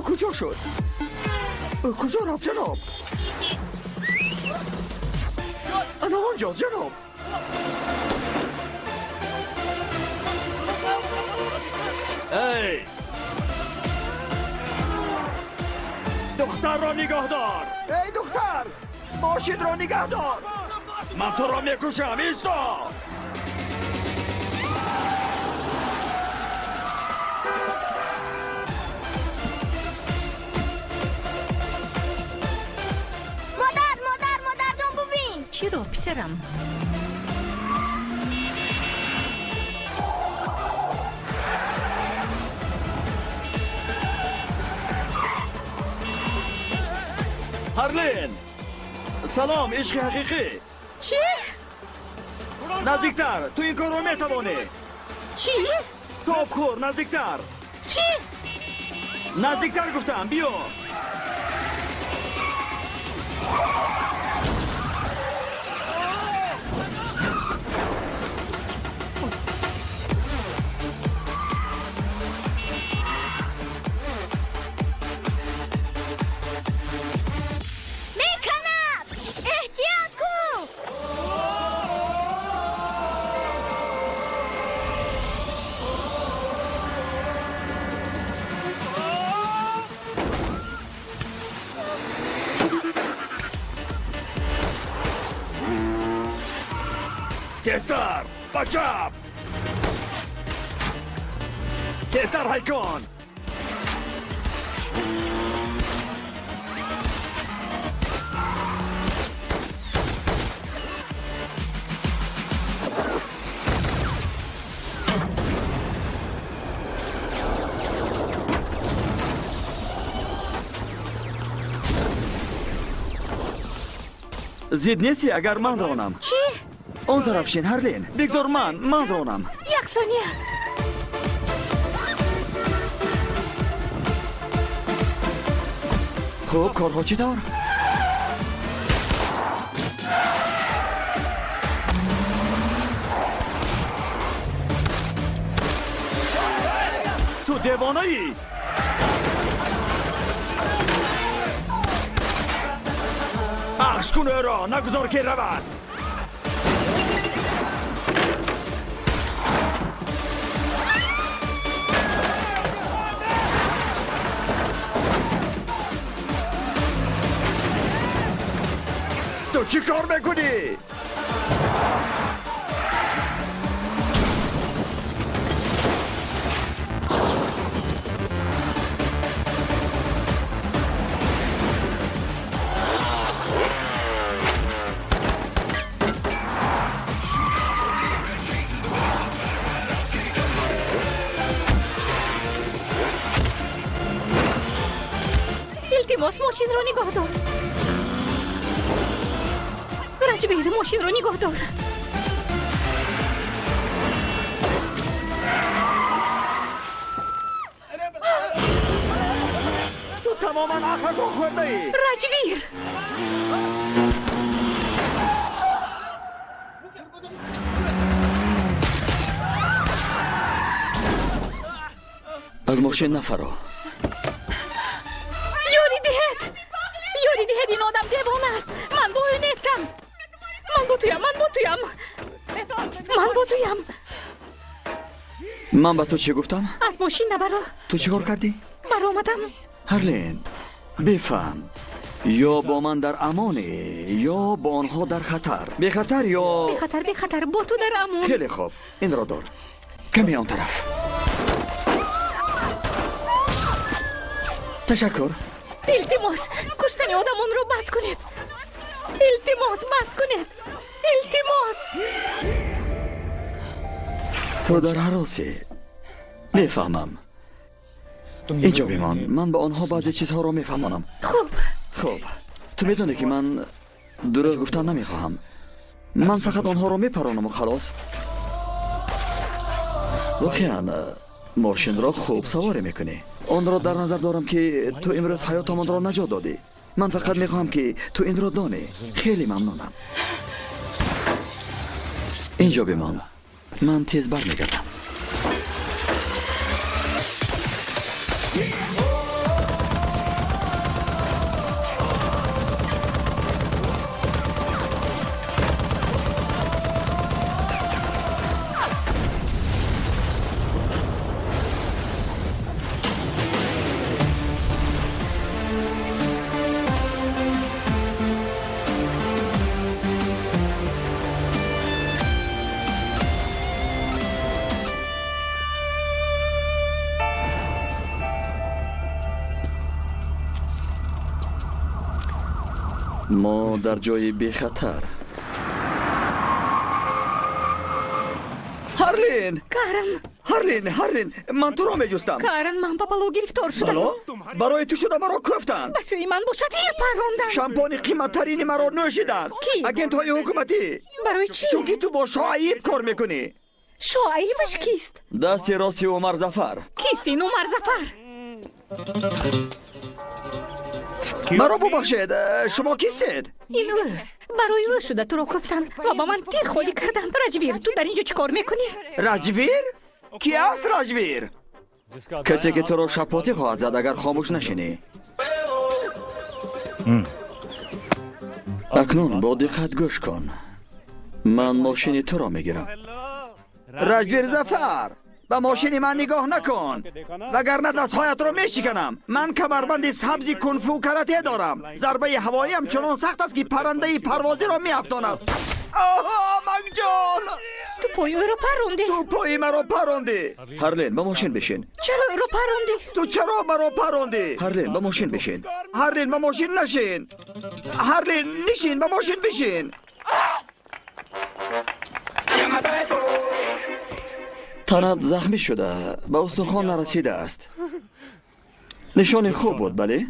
کجا شد؟ کجا رفت جناب؟ انا آنجاست جناب. ای دختر را نگاه دار. ای دختر ماشین را نگاه دار. من تو را میکشم. ایستا. مادر جان ببین. چی رو پسرم؟ هرلین سلام. عشق حقیقی. چی؟ نزدیکتر. تو این کار رو میتوانی. چی؟ تابخور نزدیکتر چی؟ نزدیکتر گفتم بیا میکنم احتیاط کن تستر بچپ تستر هایکن زید نیستی اگر من رانم چی؟ اون طرف شین هرلین بگذار من رانم یک ثانیه خوب کارها چطور؟ تو دیوانه ای بخش کن او را نگذار که رود تو چی کار میکنی؟ التماس ماشین رو نگاه دار رجبیر ماشین رو نگاه دار تو تماما عقلت رو خورده ای رجبیر از ماشین نفرا یاری دهد این آدم دیوانه است من با او نیستم من با تویم من به تو چی گفتم؟ از ماشین نبرا تو چی کار کردی؟ برآمدم هرلین بفهم یا با من در امانی یا با آنها در خطر بخطر یا بخطر با تو در امان خیلی خوب این را دار کمی آن طرف تشکر التماس کشتن آدمان رو بس کنید التماس تو در حراسی میفهمم اینجا بمان من با آنها بعضی چیزها را میفهمانم خوب تو میدونی که من دروغ گفتن نمیخواهم من فقط آنها را میپرانم و خلاص روخیان ماشین را خوب سواری میکنی آن را در نظر دارم که تو امروز حیاتمان را نجات دادی من فقط میخواهم که تو این را دانی خیلی ممنونم اینجا بمان من تیز برمیگردم ما در جای بی خطر هرلین هرلین من تو را می جستم کارن من بابالو گرفتار شدم بلا برای تو شده مرا کفتن بس من باشد هیر پروندن شامپانی قیمت ترین مرا نوشیدن کی؟ اگنت های حکومتی برای چی؟ چون که تو با شعیب کار میکنی شوایبش کیست؟ دستی راستی عمر زفر. کیست این عمر زفر؟ مرا ببخشید، شما کیستید؟ این او برای او شده تو رو گفتن و با من تیر خولی کردن. رجویر تو در اینجا چیکار میکنی؟ رجویر؟ کی است رجویر؟ کسی که تو رو شپاتی خواهد زد اگر خاموش نشینی. اکنون با دقت گوش کن. من ماشین تو را میگیرم. رجویر زفر، به ماشین من نگاه نکن وگرنه دستهایت رو میشکنم. من کمربند سبزی کنفو کراته دارم. ضربه هوایی هم چنان سخت است که پرنده پروازی را میافتاند. آها مگجان، تو پای او رو پروندی. تو پای مرا پروندی. هرلین با ماشین بشین. چرا او رو پروندی؟ تو چرا مرا پروندی؟ هرلین با ماشین بشین. هرلین با ماشین نشین. هرلین نشین، با ماشین بشین. تنت زخمی شده، به استخوان نرسیده است. نشان خوب بود بله؟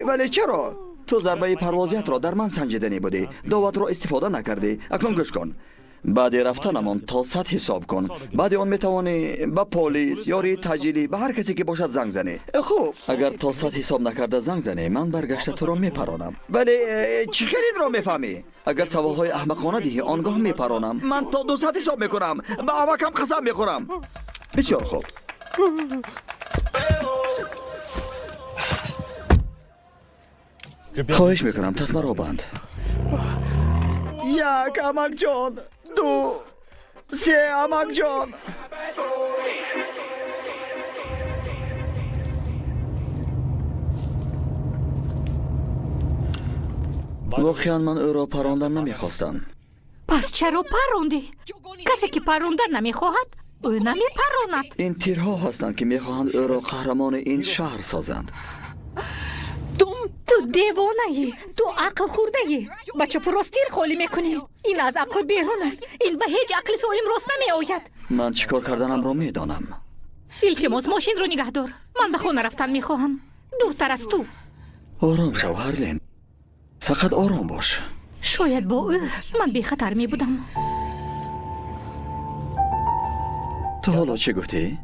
ولی چرا؟ تو ضربه پروازیت را در من سنجیدنی بودی، دعوت را استفاده نکردی. اکنون گوش کن. بعد رفتنمان تا 100 حساب کن. بعد آن میتوانی به پلیس یاری تجیلی به هر کسی که باشد زنگ زنی. خوب، اگر تا 100 حساب نکرده زنگ زنی من برگشته تو را میپرانم. ولی چی خیلی این را میفهمی؟ اگر سوالهای احمقانه دیهی آنگاه میپرانم. من تا 200 حساب میکنم، به اوکم قسم میخورم. بسیار خوب. خواهش میکنم تسمه را بند. 1 امک جان، 2 3 امک جان. واقعا من او را پراندن نمیخواستم. پس چرا پروندی؟ کسی که پروندن نمیخواهد او نمیپراند. این تیرها هستند که میخواهند او را قهرمان این شهر سازند. تو دیوانه‌ای، تو عقل خورده‌ای. بچه پروست تیر خولی میکنی. این از عقل بیرون است. این به هیچ عقل سالم راست نمیآید. من چیکار کردنم را میدانم. التماس ماشین رو نگه دار. من به خانه رفتن میخواهم، دورتر از تو. آرام شو هرلین، فقط آرام باش. شاید با او من بی خطر می بودم. تو حالا چه گفتی؟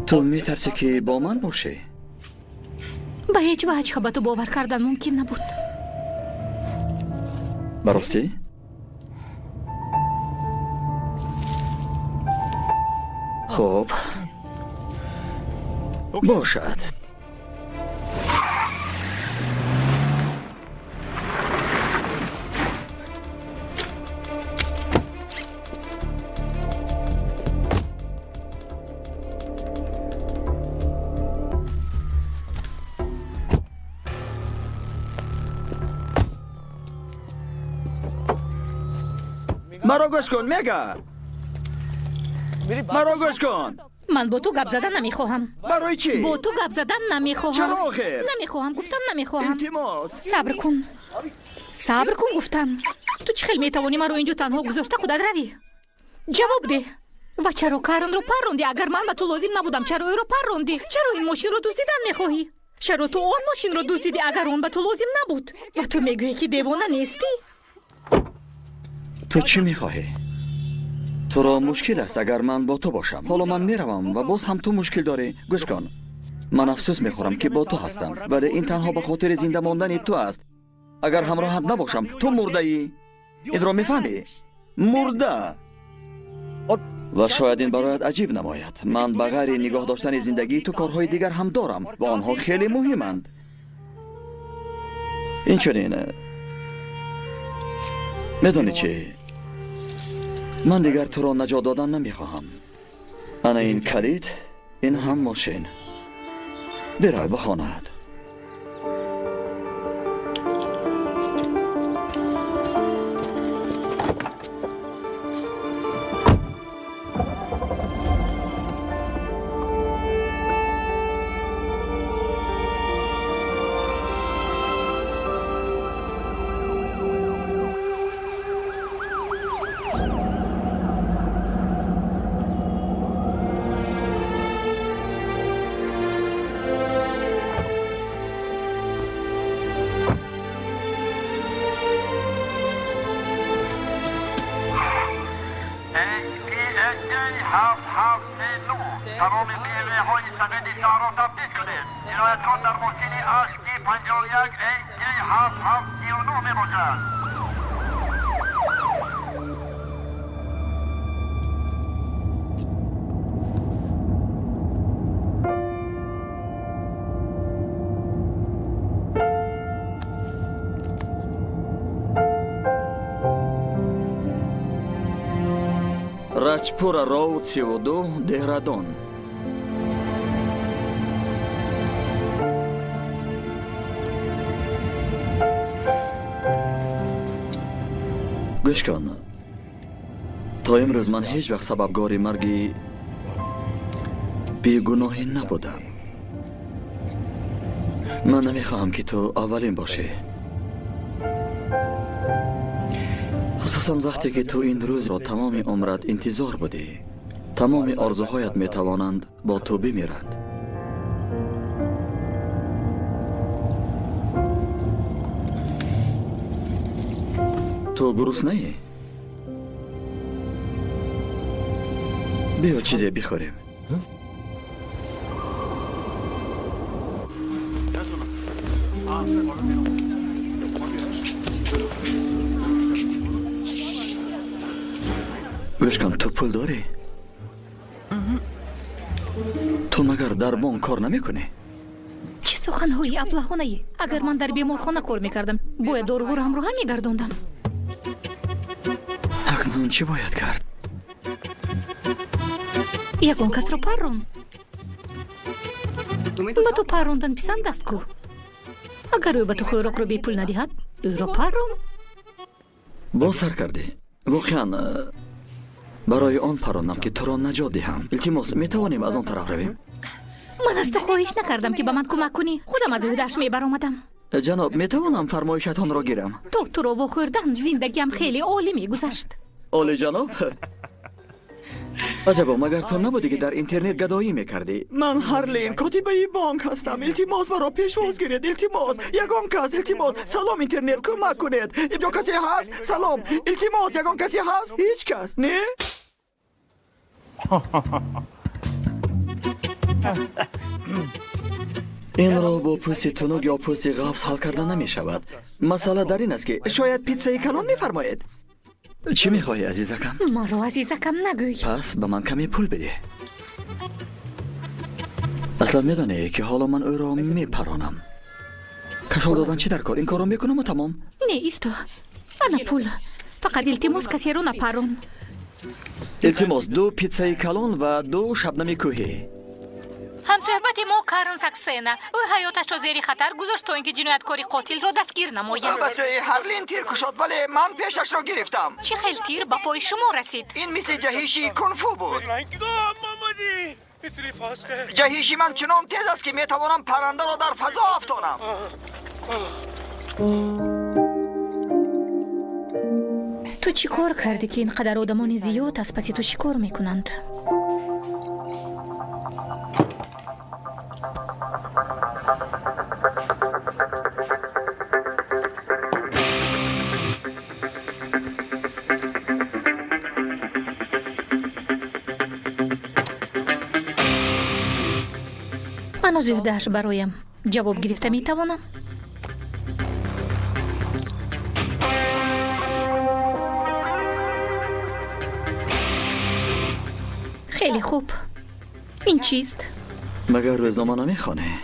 تو میترسی که با من باشی؟ به هیچ وجه به تو باور کردن ممکن نبود. براستی؟ خب باشد. مرا گوش کن میگه. مرا گوش کن. من با تو گپ زدن نمیخواهم. برای چی؟ با تو گپ زدن نمیخواهم. چرا آخر؟ نمیخواهم، گفتم نمیخواهم. التماس. صبر کن. صبر کن گفتم. تو چه خیلی میتوانی مرا اینجا تنها گذاشته خودت روی؟ جواب ده. و چرا کارن رو پروندی؟ اگر من به تو لازم نبودم چرا او رو پروندی؟ چرا این ماشین رو دزدیدن میخواهی؟ چرا تو آن ماشین رو دزدیدی اگر اون به تو لازم نبود؟ و تو میگویی که دیوانه نیستی؟ تو چی میخواهی؟ تو را مشکل است اگر من با تو باشم. حالا من میروم و باز هم تو مشکل داری. گوش کن، من افسوس میخورم که با تو هستم ولی این تنها به خاطر زنده ماندن تو است. اگر همراهت نباشم تو مرده ای. این را میفهمی؟ مرده. و شاید این برایت عجیب نماید. من به غیر نگاه داشتن زندگی تو کارهای دیگر هم دارم و آنها خیلی مهمند. این چنینه. میدونی چی؟ من دیگر تو را نجات دادن نمیخواهم. انا این کلید، این هم ماشین. برای به خانه‌ات. تعارف تفتیش کنید. جنایتکار در محسن اشکی 51 AC 7739 می باشد. Rajpura Road 32 Dehradun. گوش کن تا امروز من هیچ وقت سببگاری مرگی بیگناهی نبودم. من نمیخواهم که تو اولین باشی، خصوصا وقتی که تو این روز را تمام عمرت انتظار بودی. تمام آرزوهایت میتوانند با تو بمیرند. تو گرسنه‌ای؟ بیا چیزی بخوریم. گوش کن، تو پول داری؟ تو مگر در بانک کار نمیکنی؟ چه سخنهایی ابلهانه ای؟ اگر من در بیمارخانه کار میکردم باید داروها را همراه میگردوندم. اکنون چی باید کرد؟ یگان کس را پرون. به تو پروندن پسند است کو. اگر او به تو خوراک را بی پول ندهد او را پرون. با سر کردی. واقعا برای آن پرانم که تو را نجات دهم. التماس میتوانیم از آن طرف رویم؟ من از تو خواهش نکردم که به من کمک کنی. خودم از عهده‌اش میبرآمدم. جناب میتوانم فرمایشتان را گیرم؟ تو را واخوردن زندگیم خیلی عالی میگذشت. عالی جناب. عجبا مگر تو نبودی که در اینترنت گدایی میکردی؟ من هرلین کاتب بانک هستم. التماس مرا پیشواز گیرید. التماس یگان کس. التماس سلام اینترنت کمک کنید. اینجا کسی هست؟ سلام التماس یگان کسی هست؟ هیچ کس نه؟ این را با پوست تنوگ یا پوست قفز حل کردن نمی شود. مسئله در این است که شاید پیتزای کلان می فرمایید. چی می خواهی عزیزکم؟ مرا عزیزکم نگوی. پس به من کمی پول بده. اصلا می دانی که حالا من او را می پرانم. کشال دادن چی در کار؟ این کار را می کنم و تمام. نه ایستو. انا پول. فقط التماس کسی رو نپرون. التماس 2 پیتزای کلان و 2 شبنم کوهی. همصحبت ما کارن ساکسینا او حیاتش را زیر خطر گذاشت تا اینکه جنایتکاری قاتل را دستگیر نماید. البته هرلین تیر کشاد ولی من پیشش را گرفتم. چه خیلی تیر به پای شما رسید؟ این مثل جهیشی کنفو بود. جهیشی من چنان تیز است که میتوانم پرنده را در فضا افشانم. تو چی کار کردی که اینقدر آدمان زیاد از پس تو چی کار میکنند؟ من از عهده‌اش برایم جواب گرفته میتوانم؟ خیلی خوب. این چیست؟ مگر روزنامه نمیخوانه؟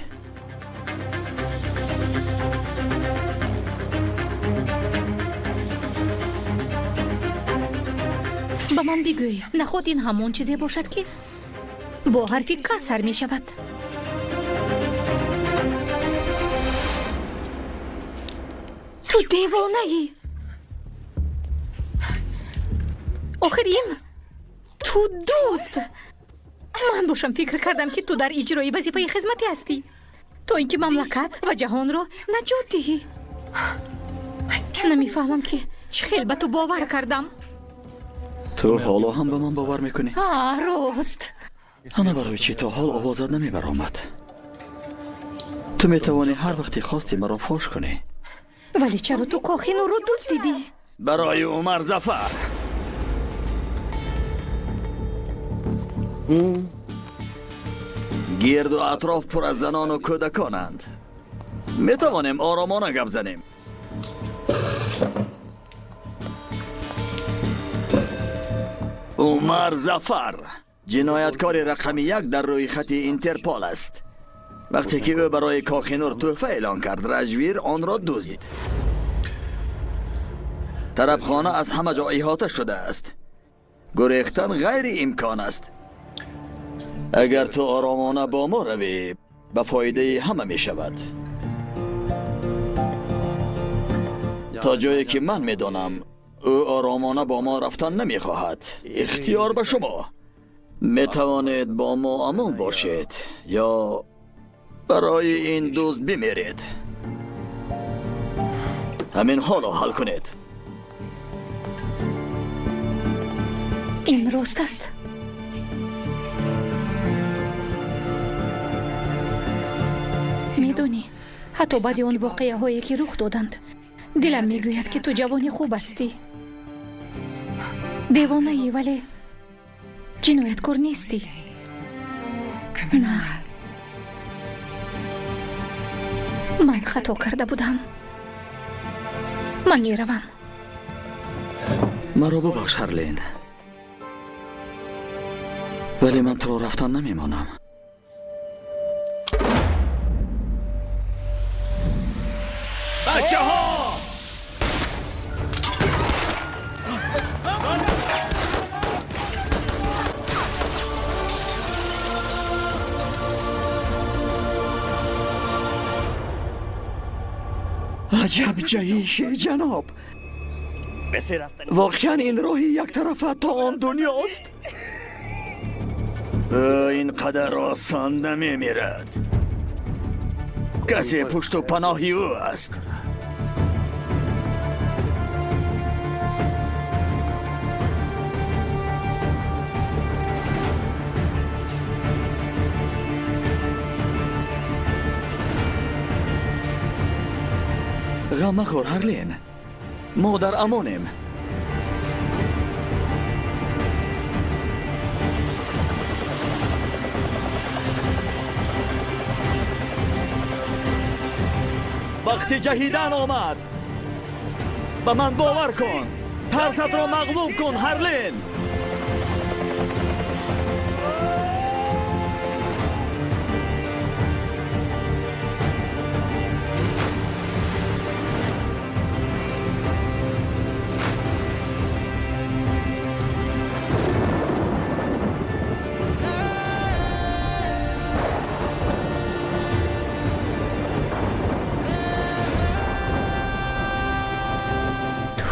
با من بگوی نخود این همون چیزی باشد که با حرفی که سر می شود. تو دیوانه ای. آخرین تو دوست. من باشم فکر کردم که تو در اجرای وظیفه خدمتی هستی تا اینکه مملکت و جهان را نجات دهی. نمیفهمم که چه خیلی به تو باور کردم. تو حالا هم به من باور میکنی؟ راست. انا برای چی تا حال آوازت نمیبرآمد؟ تو میتوانی هر وقتی خواستی مرا فاش کنی. ولی چرا تو کاخینو رو دزدیدی؟ برای عمر ظفر. گرد و اطراف پر از زنان و کودکانند. می توانیم آرامانه گپ زنیم. عمر ظفر جنایتکار رقم 1 در روی خط اینترپول است. وقتی که او برای کاخینور تحفه اعلان کرد، رجویر آن را دزدید. طربخانه از همه جا احاطه شده است. گریختن غیر امکان است. اگر تو آرامانه با ما روی، به فایده همه می شود. تا جایی که من می دانم او آرامانه با ما رفتن نمی خواهد. اختیار به شما. می توانید با ما امان باشید یا برای این دزد بمیرید. همین حال را حل کنید. این راست است. میدونی حتی بعد اون واقعه هایی که رخ دادند، دلم میگوید که تو جوانی خوب هستی. دیوانه ای ولی جنایتکار نیستی. نه، من خطا کرده بودم. من میروم. مرا ببخش هرلین، ولی من تو رفتن نمیمانم. بچه ها! عجب جهیشی جناب. واقعا این راهی یک طرفه تا آن دنیاست. اینقدر آسان نمیمیرد. کسی پشت و پناهی او است. غم مخور هرلین، ما در امانیم. وقتی جهیدن آمد، به من باور کن. ترست را مغلوب کن هرلین.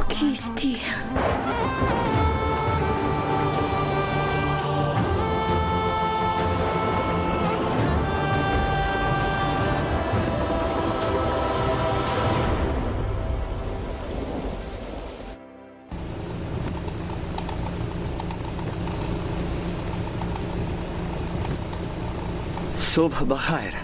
کیستی؟ صبح بخیر.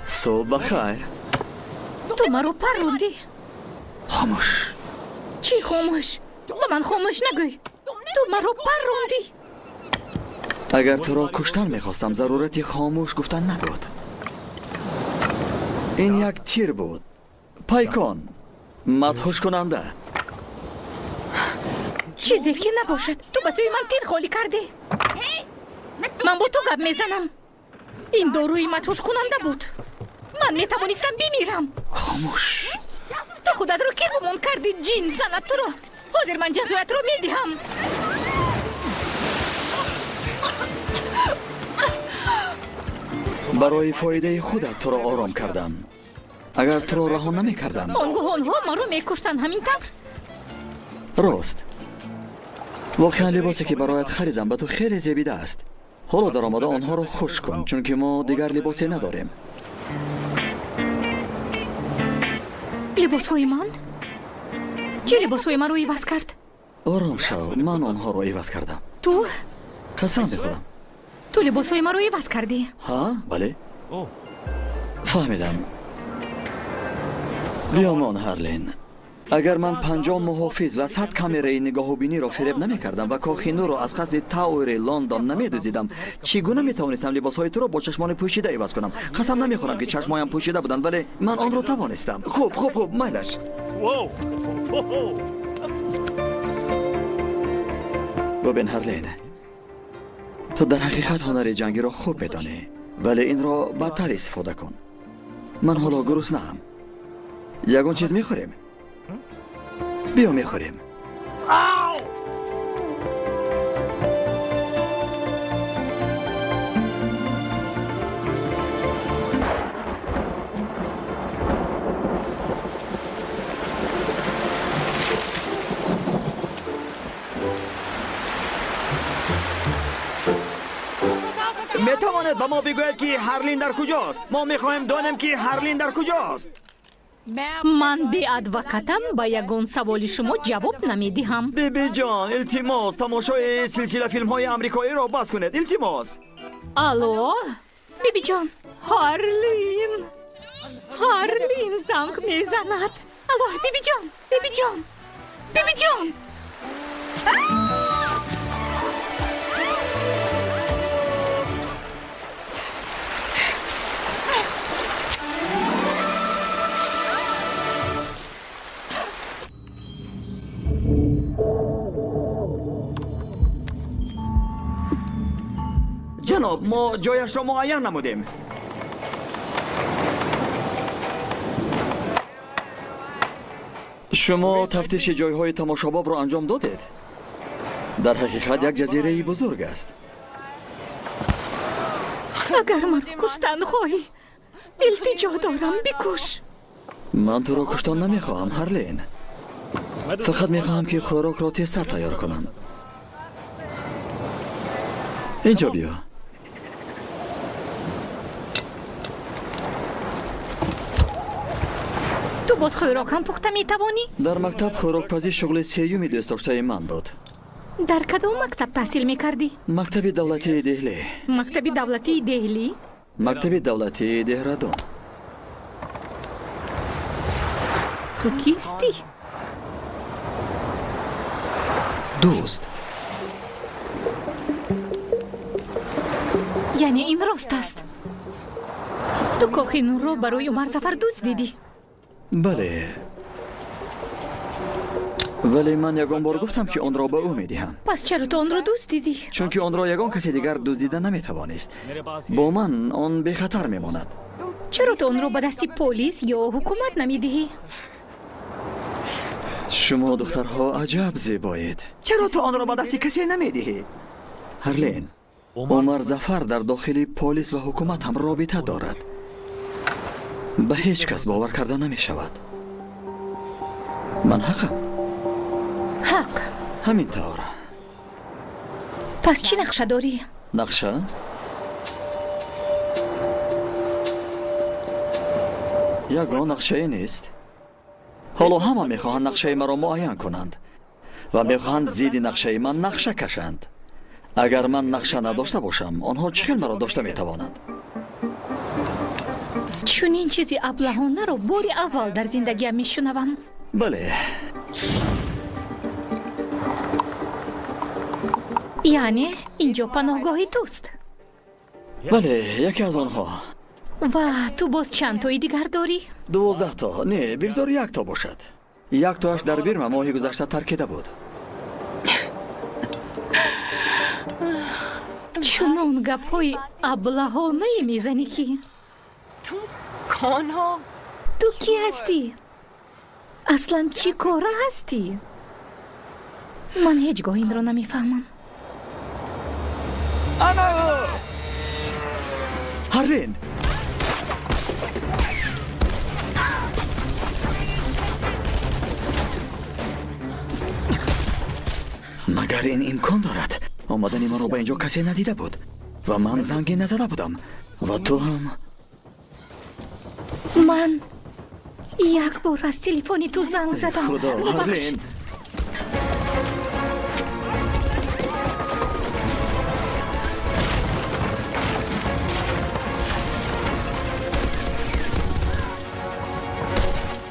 صبح بخیر. تو مرا پروندی. خاموش. چی خاموش؟ با من خاموش نگوی. تو مرا پروندی. اگر تو را کشتن میخواستم ضرورتی خاموش گفتن نبود. این یک تیر بود. پیکان مدهوش کننده. چیزی که نباشد. تو به سوی من تیر خالی کردی. من با تو گپ میزنم. این داروی مدهوش کننده بود. من میتوانستم بمیرم. خاموش. تو خودت رو که گمان کردی جین زند تو را. حاضر من جزایت رو میدهم. برای فایده خودت تو را آرام کردم. اگر تو را رها نمی کردم آنگاه آنها ما رو میکشتن همین طور. راست. واقعا لباسی که برایت خریدم به تو خیلی زیبیده است. حالا در آمده آنها را خوش کن چون که ما دیگر لباسی نداریم. لباس های ماند؟ چه لباس های من رو عوض کرد؟ آرام شو، من آنها را عوض کردم. تو؟ قسم میخورم. تو لباس های من رو عوض کردی؟ ها؟ بله. فهمیدم. بیامان هارلین، اگر من 50 محافظ و 100 کامره نگاه و بینی را فریب نمی کردم و کاخینو را از قصد تاور لندن نمی دوزیدم، چگونه می توانستم لباس های تو را با چشمان پوشیده عوض کنم؟ قسم نمی خورم که چشمایم پوشیده بودند ولی من آن را توانستم. خوب مایلش. ببین هارلین، تو در حقیقت هنر جنگی را خوب میدانی ولی این را بدتر استفاده کن. من حالا گرسنه‌ام. یگان چیز میخوریم؟ بیا میخوریم. میتواند به ما بگوید که هارلین در کجاست؟ ما میخواهیم دانیم که هارلین در کجاست. من به ادوکاتم با یگان سوال شما جواب نمیدهم. بیبی جان، التماس تماشای سلسله فیلم های امریکایی را بس کنید. التماس. الو بیبی جان. هارلین زنگ میزند. الو بیبی جان. جناب، ما جایش را معین نمودیم. شما تفتیش جایهای تماشاباب را انجام دادید؟ در حقیقت یک جزیره بزرگ است. اگر من کشتن خواهی التجا دارم بکش. من تو را کشتن نمیخواهم هارلین. فقط میخواهم که خوراک را تیزتر تیار کنم. اینجا بیا. تو باز خوراک هم پخته میتوانی؟ در مکتب خوراکپزی شغل سیومی دوست داشته من بود. در کدام مکتب تحصیل میکردی؟ مکتب دولتی دهلی. مکتب دولتی دهلی؟ مکتب دولتی دهرادون. تو کیستی؟ دوست. یعنی این راست است؟ تو کاخینون رو برای عمر ظفر دوست دیدی؟ بله، ولی من یگان بار گفتم که آن را به او میدهم. پس چرا تو آن را دوست دیدی؟ چون که آن را یگان کسی دیگر دزدیده نمیتوانست. با من آن به خطر میماند. چرا تو آن را به دستی پلیس یا حکومت نمیدهی؟ شما دخترها عجب زیبایید. چرا تو آن را به دستی کسی نمیدهی؟ هارلین، عمر ظفر در داخل پلیس و حکومت هم رابطه دارد. به هیچ کس باور کرده نمی شود. من حقم. حق. همینطور. پس چی نقشه داری؟ نقشه؟ یگان نقشه نیست. حالا همه میخواهند نقشه مرا معین کنند و میخواهند زیر نقشه من نقشه کشند. اگر من نقشه نداشته باشم آنها چخیل مرا داشته میتوانند. چون این چیزی ابلهانه رو باری اول در زندگیم میشنوم. بله. یعنی اینجا پناهگاهی توست؟ بله، یکی از آنها. و تو باز چند تایی دیگر داری؟ 12 تا. نه، بگذار 1 تا باشد. 1 تاش در بیرم ماهی گذشته ترکیده بود. چون اون گپ های ابلهانه میزنی کی؟ تو کی هستی؟ اصلا چی کاره هستی؟ من هیچگاه این رو نمیفهمم. هارلین، مگر این امکان دارد آمدن من رو به اینجا کسی ندیده بود و من زنگی نزده بودم و تو هم من یک بار از تلفنی تو زنگ زدم. خدا ببخش. هرین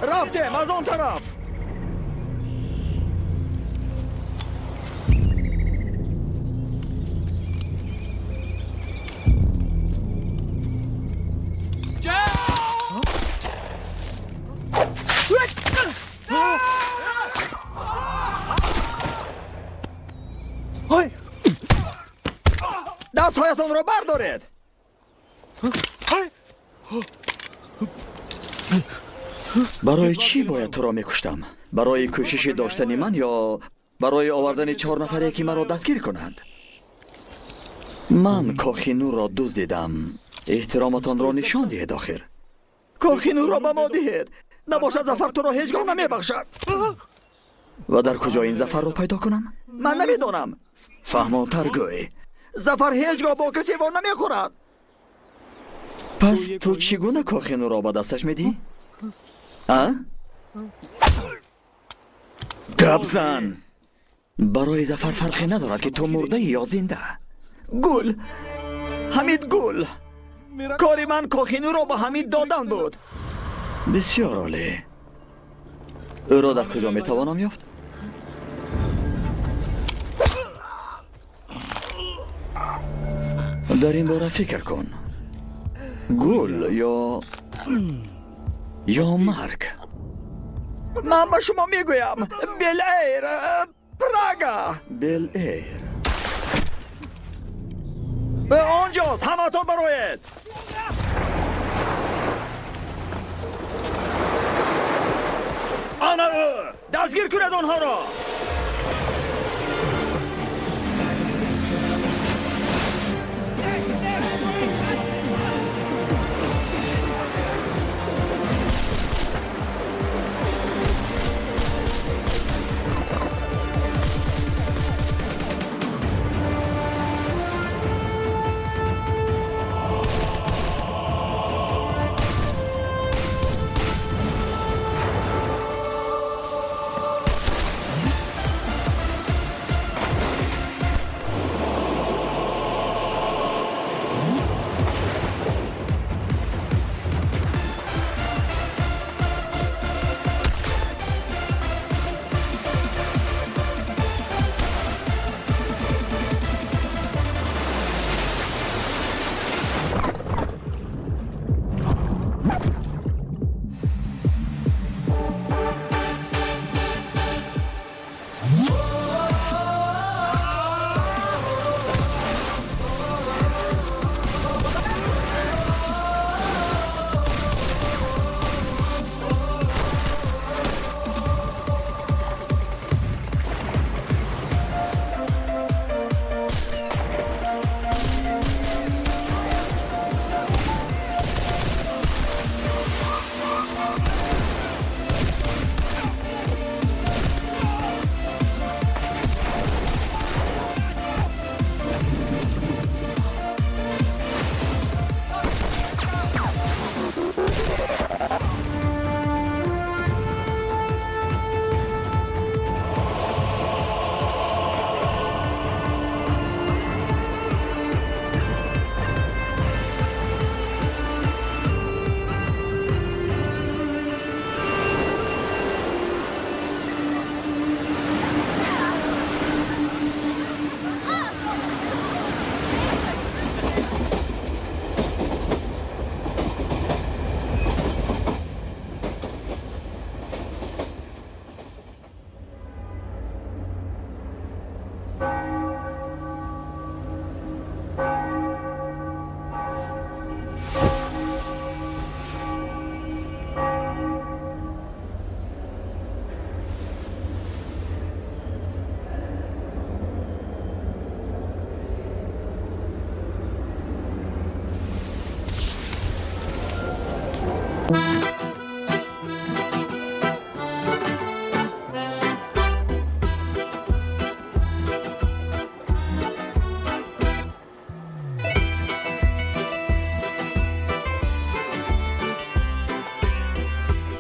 رفتم از اون طرف. دستهایتان را بردارید. برای چی باید تو را میکشتم؟ برای کوشش داشتن من یا برای آوردن 4 نفره که مرا دستگیر کنند؟ من کاخینور را دزدیدم. احترامتان را نشان دهید آخر. کاخینور را به ما دهید. نباشد ظفر تو را هیچگاه نمیبخشد. و در کجا این ظفر را پیدا کنم؟ من نمیدانم. فهمانتر گوی. ظفر هیچگاه با کسی وان نمیخورد. پس تو چگونه کاخینور را به دستش میدی؟ گبزن. برای ظفر فرقی ندارد که تو مرده یا زنده. گل، حمید گل. کاری من کاخینور را به حمید دادن بود. بسیار عالی. او را در کجا میتوانم یافت؟ در این باره فکر کن. گل یا مرگ. من به شما میگویم بیل ایر پراگا. بیل ایر به آنجاست. همه تان بروید. آنها دستگیر کنید آنها را.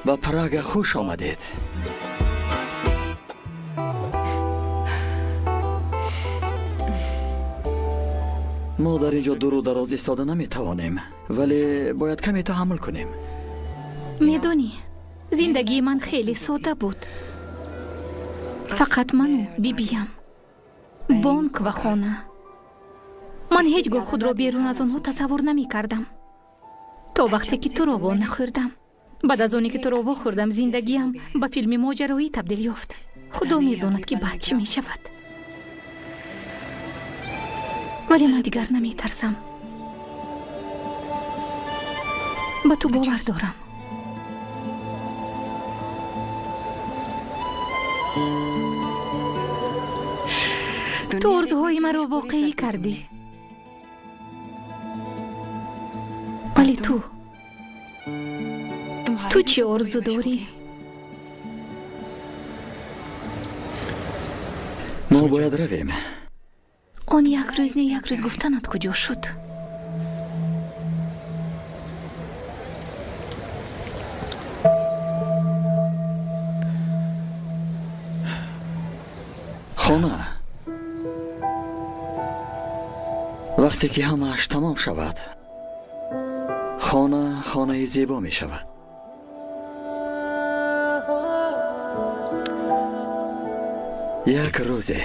به پراگ خوش آمدید. ما در اینجا دور و دراز ایستاده نمیتوانیم، ولی باید کمی تحمل کنیم. میدونی زندگی من خیلی ساده بود. فقط من و بیبیم، بانک و خانه. من هیچگاه خود را بیرون از آنها تصور نمی کردم تا وقتی که تو را وا نخوردم. بعد از آنی که تو را وا خوردم زندگیم به فیلم ماجرایی تبدیل یافت. خدا میداند که بعد چی می شود، ولی من دیگر نمی ترسم. به تو باور دارم. تو آرزوهای مرا واقعی کردی، ولی تو چی آرزو داری؟ ما باید رویم. آن یک روز نه یک روز گفتنت کجا شد؟ خانه وقتی که همه‌اش تمام شود، خانه زیبا می شود. یک روزه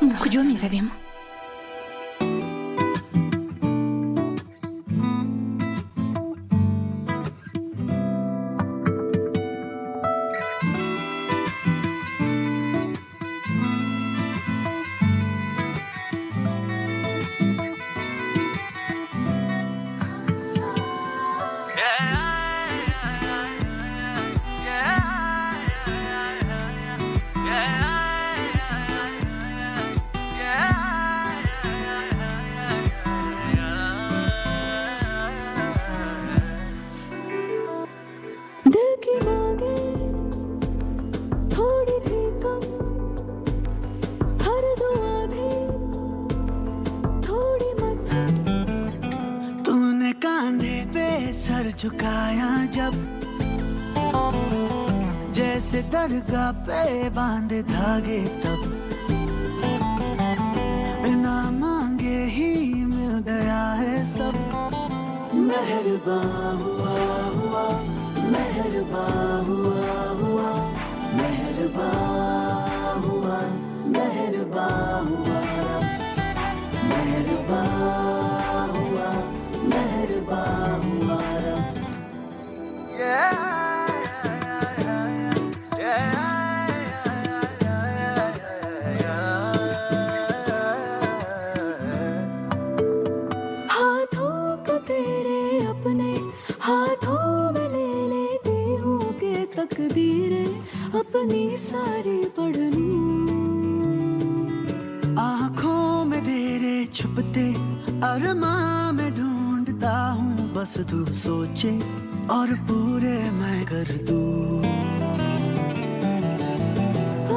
ما کجا می رویم؟ झुकाया जब जैसे दरगाह पे बांधे धागे तब बिना मांगे ही मिल गया है सब मेहरबान हुआ हुआ मेहरबान हुआ हुआ मेहरबान हुआ मेहरबान हुआ मेहरबान हुआ मेहरबान हुआ हाथों को तेरे अपने हाथों में ले लेती हूँ के तकदीरें अपनी सारी पढ़ लूं आँखों में तेरे छुपते अरमां में ढूंढता हूँ बस तू सोचे और पूरे मैं कर दूं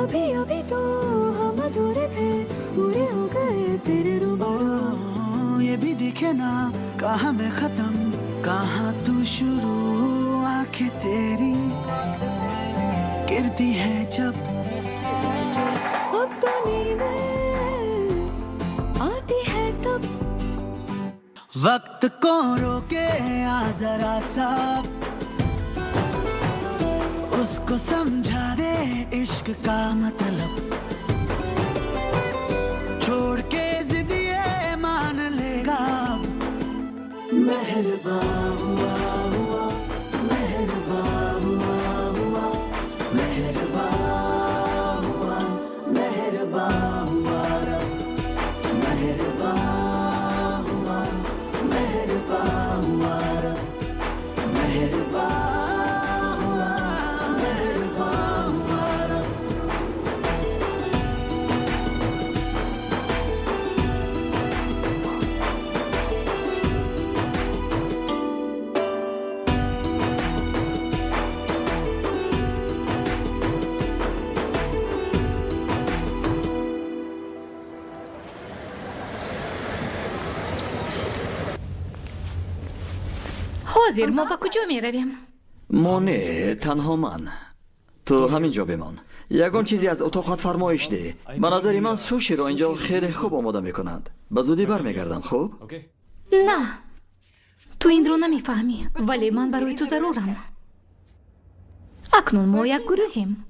अभी अभी तो हम अधूरे थे पूरे हो गए तेरे रूबरू ये भी दिखे ना कहाँ मैं खत्म कहाँ तू शुरू आंखें तेरी गिरती है जब अब तो नींदें आती है तब वक्त को रोके आ जरा सा उसको समझा दे इश्क का मतलब छोड़ के जिद ये मान लेगा मेहरबान हुआ हुआ मेहरबान हुआ हुआ मेहरबान हुआ मेहरबान हुआ मेहरबान हुआ मेहरबान हुआ मेहरबान हुआ मेहरबान हुआ وزیر ما با کجا می رویم؟ ما نه، تنها من. تو همینجا بمان. یگان چیزی از اتاقات فرمایش ده. به نظری من سوشی رو اینجا خیلی خوب آماده میکنند. به زودی برمیگردم. خوب؟ نه تو این رو نمیفهمی، ولی من برای تو ضرورم. اکنون ما یک گروهیم.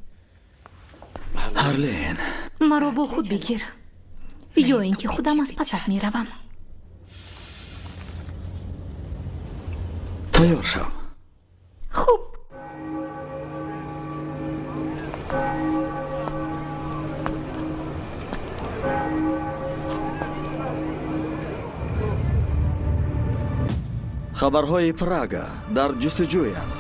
هرلین، مرا با خود بگیر یا اینکه خودم از پست میروم. تیار شو. خوب. خبرهای پراگا در جستجویند.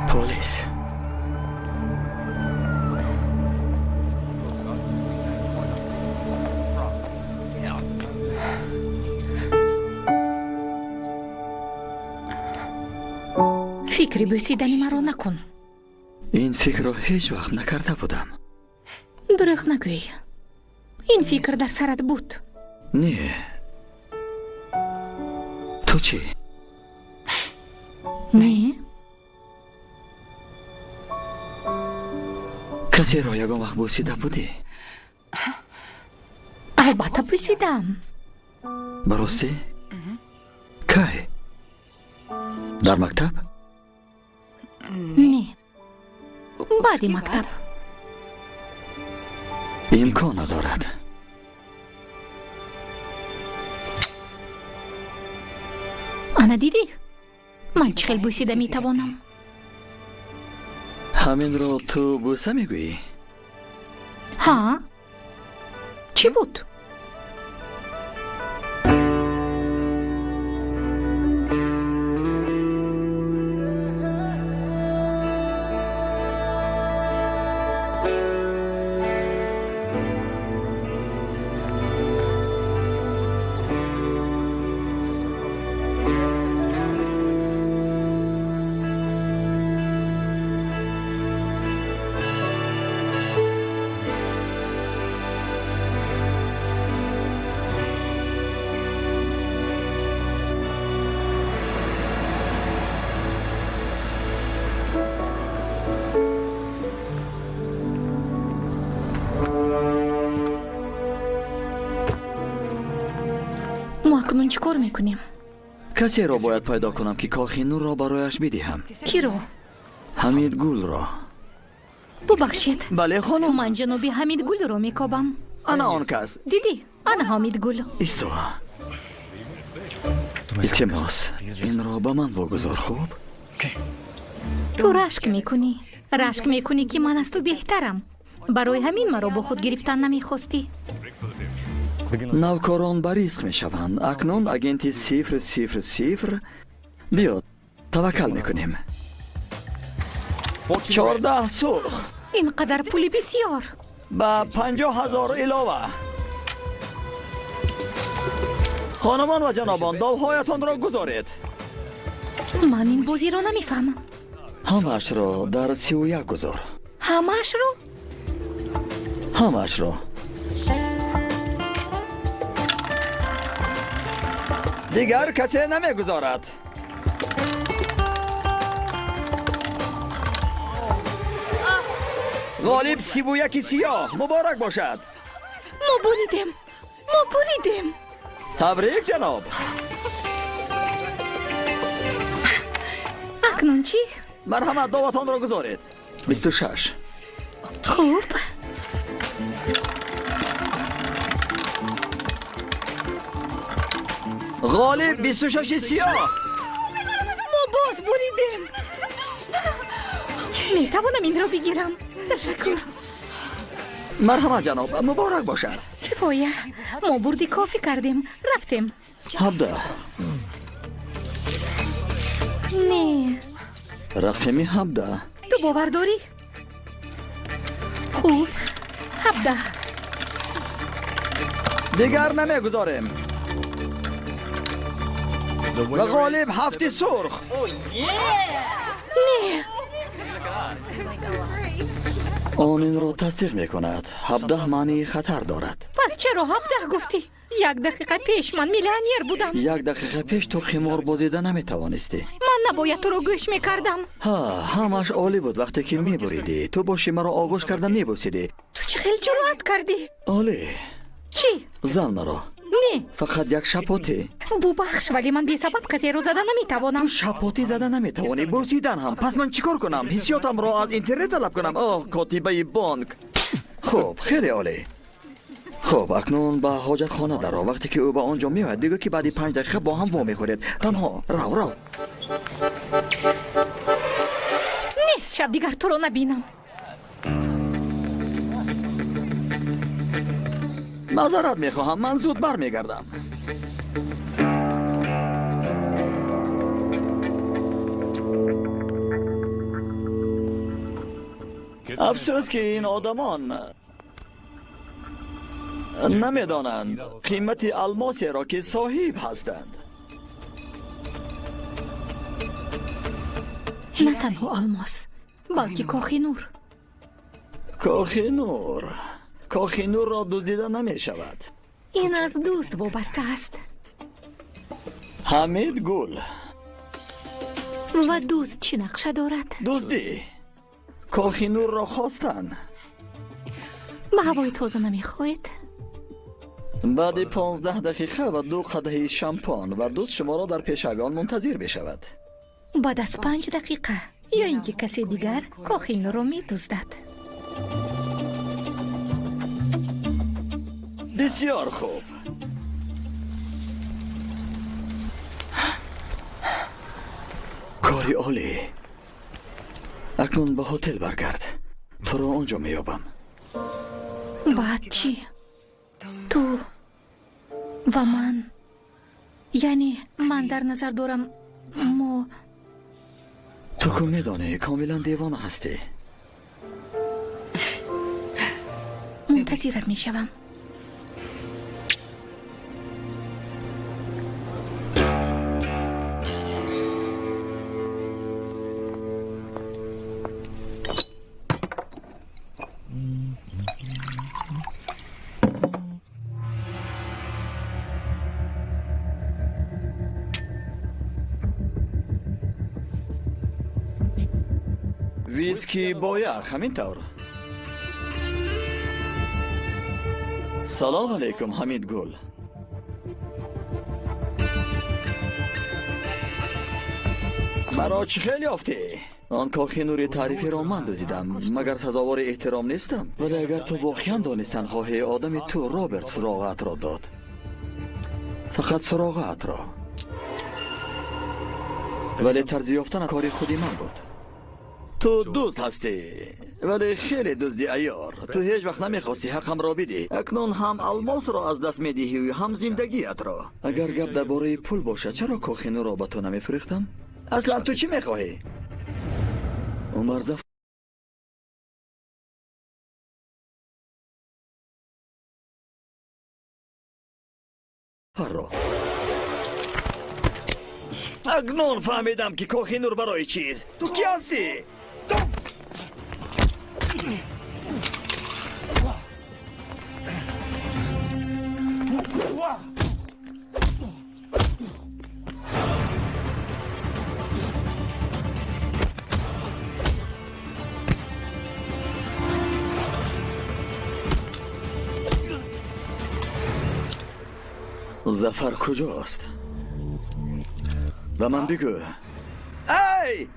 پلیس. فکری بسیدنی مرا نکن. این فکر رو هیچ وقت نکرده بودم. دروغ نگوی. این فکر در سرت بود. نه. تو چی؟ نه؟ کسی را یگان وقت بوسیده بودی؟ البته بوسیدم. براستی؟ کی؟ در مکتب؟ نه، بعد مکتب. امکان ندارد. آنا دیدی؟ من چه خیلی بوسیده میتوانم. همین رو تو بوسه میگویی؟ ها؟ چی بود؟ ما اکنون چی کار میکنیم؟ کسی را باید پیدا کنم که کاخی نور را برایش بدهم. کی رو؟ حمید گل را. ببخشید. بله خانم. من جنوبی حمید گل رو میکابم. انا آن کس. دیدی؟ انا حمید گل. ایستو. التماس این را به من بگذار. خوب؟ تو رشک میکنی. رشک میکنی که من از تو بهترم. برای همین مرا با خود گرفتن نمیخواستی. نوکاران بریسق میشوند. اکنون اگنتی 000 بیاد توکل میکنیم. 14 سرخ. اینقدر پولی بسیار. با 50,000 علاوه. خانمان و جنابان داوهایتان را گذارید. من این بازی را نمیفهمم. همش را در 31 گذار. همش رو؟ همش را. دیگر کسی نمیگذارد. غالب 31 سیاه مبارک باشد. ما بریدیم. تبریک جناب. اکنون چی؟ مرحمت دعوتان را گذارید. 26. خوب. غالب 26 سیاه. ما باز بریدیم. میتوانم این را بگیرم. تشکر. مرحمت جناب، مبارک باشد. کفایه، ما بردی کافی کردیم، رفتیم. 17 نه، رقمی 17 تو باور داری؟ خوب، 17. دیگر نمیگذاریم. و غالب 7 سرخ. آن این را تصدیق می کند. 17 معنی خطر دارد. پس چرا 17 گفتی؟ 1 دقیقه پیش من میلیونیر بودم. 1 دقیقه پیش تو خمار بازیده نمی توانستی. من نباید تو رو گوش میکردم. ها، همش عالی بود. وقتی که می بریدی تو باشی مرا آغوش کرده می بوسیدی. تو چه خیلی جرأت کردی. عالی. چی؟ زن مرا. نه، فقط یک شپاتی. ببخش ولی من بی سبب کسی رو زدن نمیتوانم. تو شپاتی زده نمیتوانی، بوسیدن هم. پس من چیکار کنم؟ حسیاتم را از اینترنت طلب کنم؟ آه، کاتیبه بانک. خب، خیلی عالی. خب، اکنون به حاجت خانه درآ. وقتی که او به آنجا میآید بگو که بعد 5 دقیقه با هم وا میخورید. تنها رو. نیست شب دیگر تو رو نبینم. معذرت میخواهم، من زود برمیگردم. افسوس که این آدمان نمیدانند قیمت الماسی را که صاحب هستند. نه تنها الماس بلکه کاخی نور. کاخی نور را دزدیده نمی شود. این از دوست وابسته است. حمید گل. و دوست چی نقشه دارد؟ دزدی. کاخی نور را خواستن. به هوای تازه نمیخواهید؟ بعد 15 دقیقه و 2 قدح شامپان و دوست شما را در پیشگان منتظر بشود. بعد از 5 دقیقه یا اینکه کسی دیگر کاخی نور را می دزدد. بسیار خوب. کاری عالی. اکنون به هتل برگرد. تو را آنجا میابم. بعد چی؟ تو و من، یعنی من در نظر دارم ما. تو که میدانی کاملا دیوانه هستی. منتظرت میشوم. ویسکی با یخ، همین طور. سلام علیکم حمید گل. مرا چه خیلی یافتی؟ آن کاخی نوری تعریفی را من دزدیدم، مگر سزاوار احترام نیستم؟ ولی اگر تو واقعا دانستن خواهی آدم تو رابرت سراغت را داد. فقط سراغت را. ولی طرز یافتن کاری خودی من بود. تو دوست هستی ولی خیلی دزدی عیار. تو هیچ وقت نمیخواستی حقم را بدی. اکنون هم الماس را از دست میدهی و هم زندگیت را. اگر گپ درباره پول باشه چرا کاخی نور را به تو نمیفروختم؟ اصلا تو چی میخواهی؟ عمر زفر را. اکنون فهمیدم که کاخی نور برای چیز. تو کی هستی؟ زفر کجاست؟ و من بگو. ای!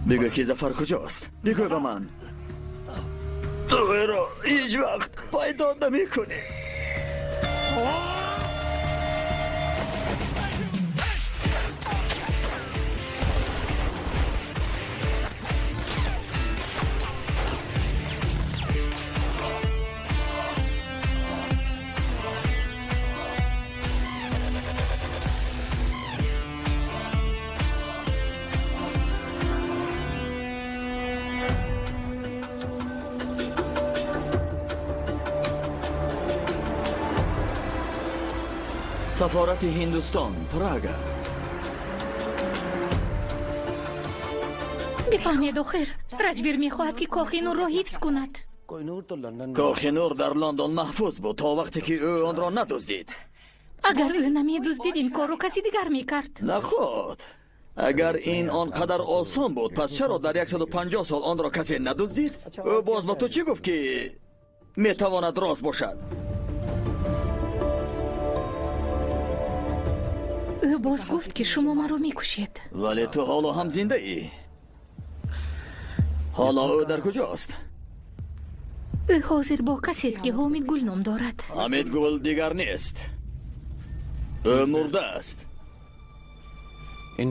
بگو که زفر کجاست؟ بگو به من. تو را هیچ وقت پیدا نمی کنی. سفارت هندوستان پراگا. بفهمید آخر راجبیر میخواهد که کاخینور را حفظ کند. کاخ نور در لندن محفوظ بود تا وقتی که او آن را ندزدید. اگر او نمیدزدید این کار رو کسی دیگر میکرد. نه خود. اگر این آنقدر آسان بود پس چرا در 150 سال آن را کسی ندزدید؟ او باز با تو چی گفت که میتواند راست باشد؟ او باز گفت که شما من رو میکشید. ولی تو حالا هم زنده ای. حالا او در کجاست؟ او حاضر با کسی است که حامد گل نام دارد. حامد گل دیگر نیست. او مرده است.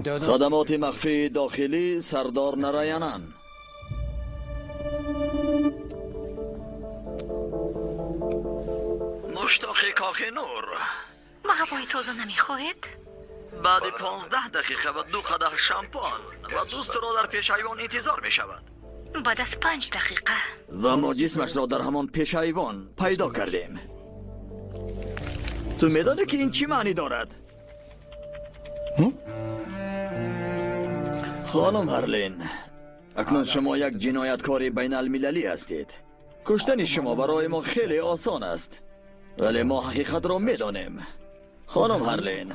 خدمات مخفی داخلی سردار نرایانان. مشتاق کاخ نور. ما هوای تازه نمیخواهید؟ بعد 15 دقیقه و 2 قدح شامپان و دوست را در پیش ایوان انتظار می شود. بعد از 5 دقیقه و ما جسمش را در همان پیش ایوان پیدا کردیم. تو میدانی که این چی معنی دارد؟ خانم هرلین، اکنون شما یک جنایتکار بین المللی هستید. کشتن شما برای ما خیلی آسان است، ولی ما حقیقت را میدانیم. خانم هرلین،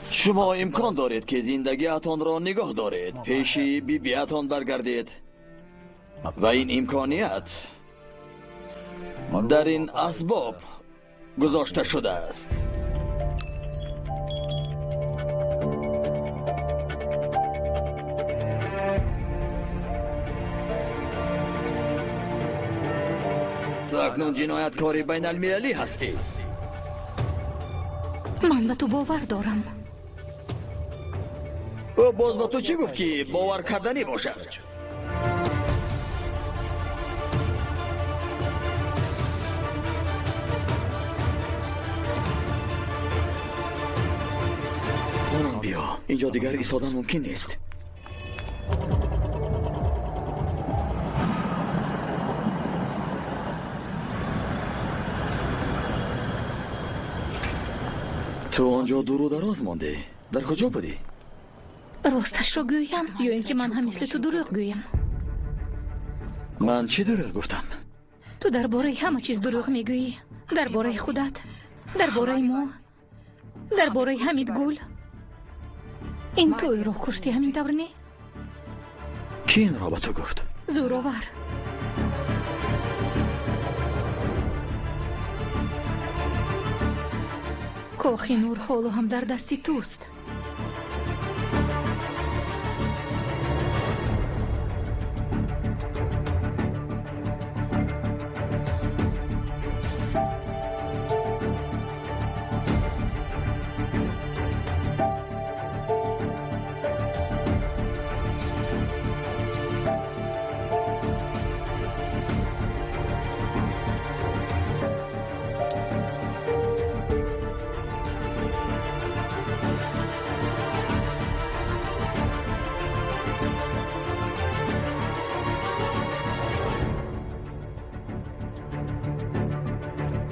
شما امکان دارید که زندگیتان را نگاه دارید، پیش بیبیتان برگردید و این امکانیت در این اسباب گذاشته شده است. تو اکنون جنایتکاری بین المللی هستی. من به تو باور دارم. او باز با تو چی گفت که باور کردنی باشد؟ برام بیا، اینجا دیگر ایستادن ممکن نیست. تو آنجا دور و دراز مانده. در کجا بودی؟ راستش را گویم یا اینکه من هم مثل تو دروغ گویم؟ من چی دروغ گفتم؟ تو درباره همه چیز دروغ میگویی. درباره خودت، درباره ما، درباره حمید گل. این توی را کشتی همین دور نه؟ کی این را به تو گفت؟ زورآور. کاخ نور حالا هم در دستی توست.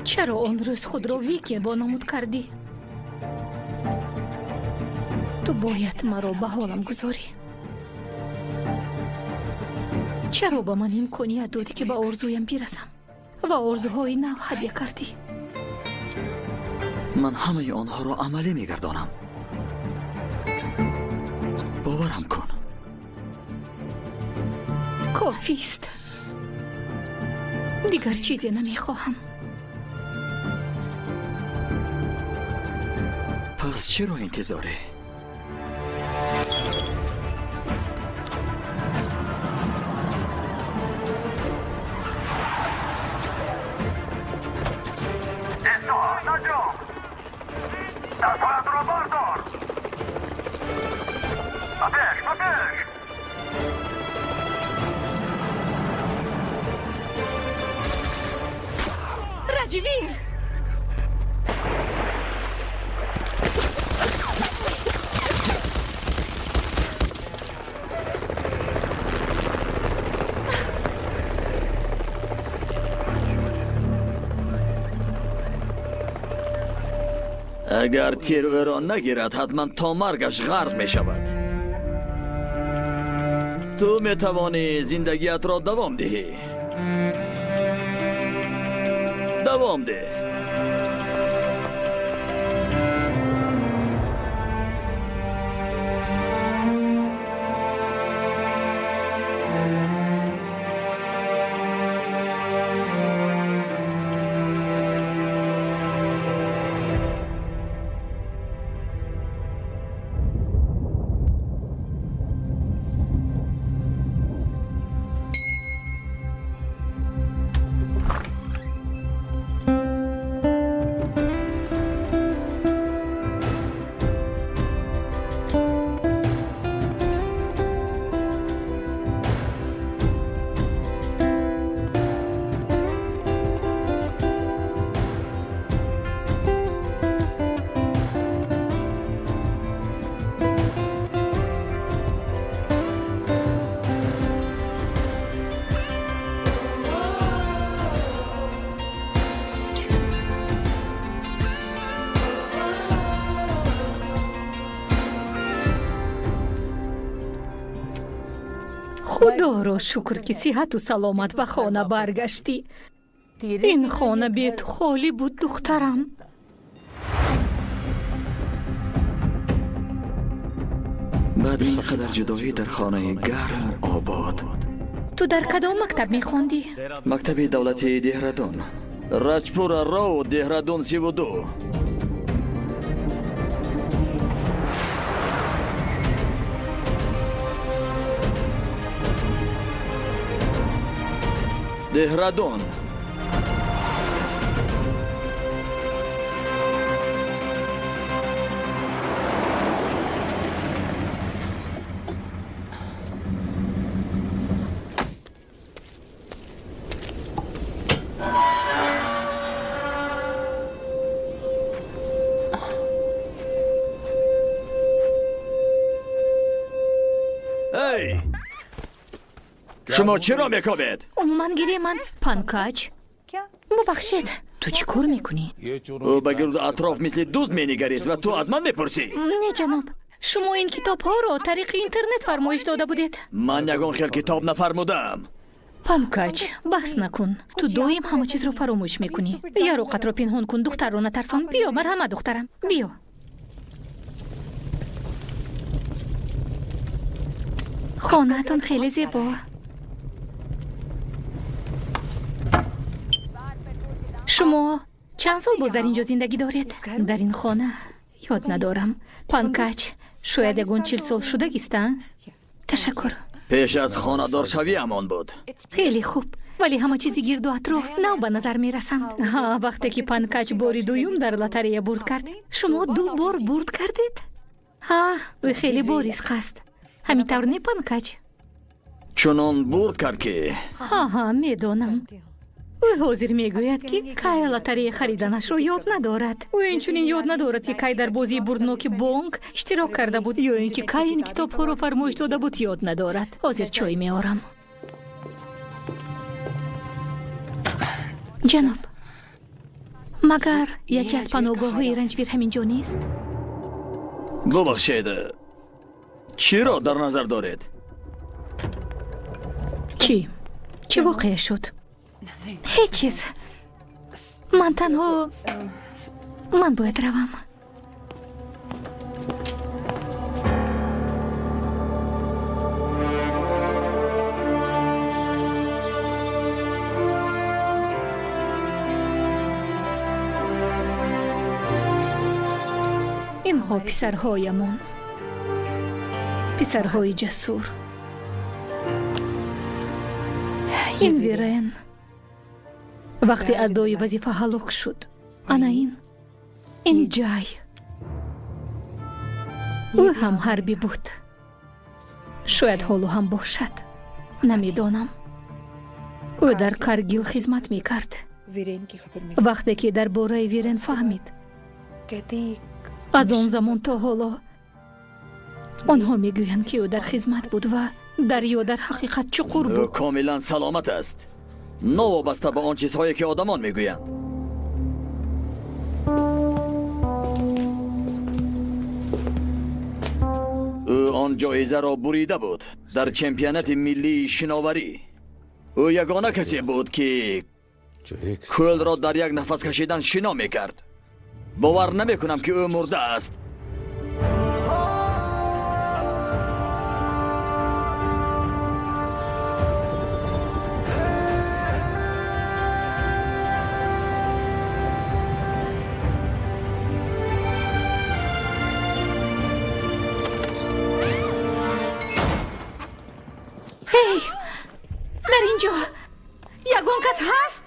چرا آن روز خود را ویکی با نامود کردی؟ تو باید مرا به حالم گذاری. چرا با من امکانیت دادی که به آرزویم برسم و آرزوهای نو هدیه کردی؟ من همه آنها را عملی میگردانم. باورم کن. کافی است. دیگر چیزی نمیخواهم. پس چرا انتظاره؟ رجویر! اگر تیر او را نگیرد حتما تا مرگش غرق می شود. تو می توانی زندگیت را دوام دهی. دوام ده. خدا را شکر که صحت و سلامت به خانه برگشتی. این خانه بی تو خالی بود دخترم. بعد اینقدر جدایی در خانه گرم و آباد. تو در کدام مکتب میخوندی؟ مکتب دولتی دهرادون، راجپور رو دهرادون 32. دهرادون. هی! شما چرا میکوبید؟ عموماً گیری من پانکاج. ببخشید تو چی کار میکنی؟ او به گرد اطراف مثل دوست مینگریست و تو از من میپرسی؟ نه جناب، شما این کتاب ها را طریق اینترنت فرمایش داده بودید. من یگان خیل کتاب نفرمودم. پانکاج بحث نکن، تو دویم همه چیز رو فراموش میکنی. بیا روقت رو پنهان کن، دختر رو نترسان. بیا مرحمت دخترم، بیا. خانه‌تون خیلی زیبا. شما چند سال باز در اینجا زندگی دارید؟ در این خانه؟ یاد ندارم. پانکاج شاید یگون 40 سال شدگیستن؟ تشکر. پیش از خانه دار شوی امان بود. خیلی خوب، ولی همه چیزی گرد و اطراف نو به نظر می رسند. وقتی که پانکاج باری دویم در لاتاری برد کرد، شما 2 بار برد کردید؟ و خیلی باریسک است. همین طور نه پانکاج؟ چنان برد کرد که میدونم. او حاضر میگوید که کای لاتاری خریدنش رو یاد ندارد. او اینچنین یاد ندارد که کای در بازی بردنوک بانک اشتراک کرده بود یا اینکه کای این کتاب ها رو فرمایش داده بود یاد ندارد. حاضر چای میارم. جناب، مگر یکی از پناهگاه های رنجبیر همینجا نیست؟ ببخشید، چی را در نظر دارید؟ چی واقع شد؟ هیچ چیز. من باید روم. اینها پسرهایمون، پسرهای جسور. این ویرن وقتی ادای وظیفه هلاک شد. انا این جای او هم حربی بود. شاید حالو هم باشد، نمیدانم. او در کارگیل خدمت میکرد. وقتی که در باره ویرن فهمید، از اون زمان تا حالا آنها میگویند که او در خدمت بود و دریا در حقیقت چقور بود. او کاملا سلامت است، نوابسته به آن چیزهایی که آدمان میگویند. آن جایزه را بریده بود در چمپیونات ملی شناوری. او یگانه کسی بود که کل را در یک نفس کشیدن شنا میکرد. باور نمیکنم که او مرده است. هی در اینجا یگان کس هست؟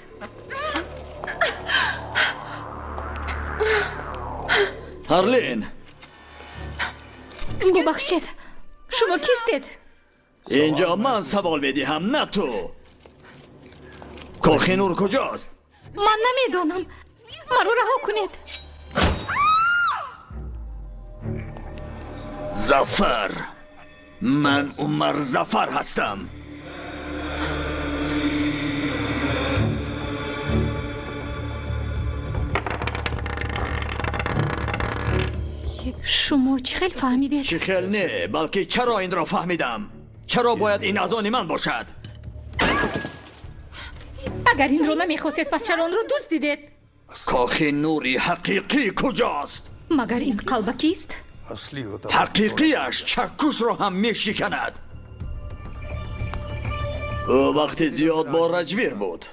هارلین، ببخشید، شما کیستید؟ اینجا من سوال میدهم نه تو. کوهینور کجاست؟ من نمیدونم، مرا رها کنید. زفر، من عمر زفر هستم. شما چه خیلی فهمیدید؟ چه خیلی نه، بلکه چرا این را فهمیدم. چرا باید این از آن من باشد؟ اگر این رو نمیخواستید پس چرا آن رو دوست دیدید؟ کوهینوری حقیقی کجاست؟ مگر این قلبکی است؟ حقیقیش چکش را هم میشکند. او وقت زیاد با رجویر بود.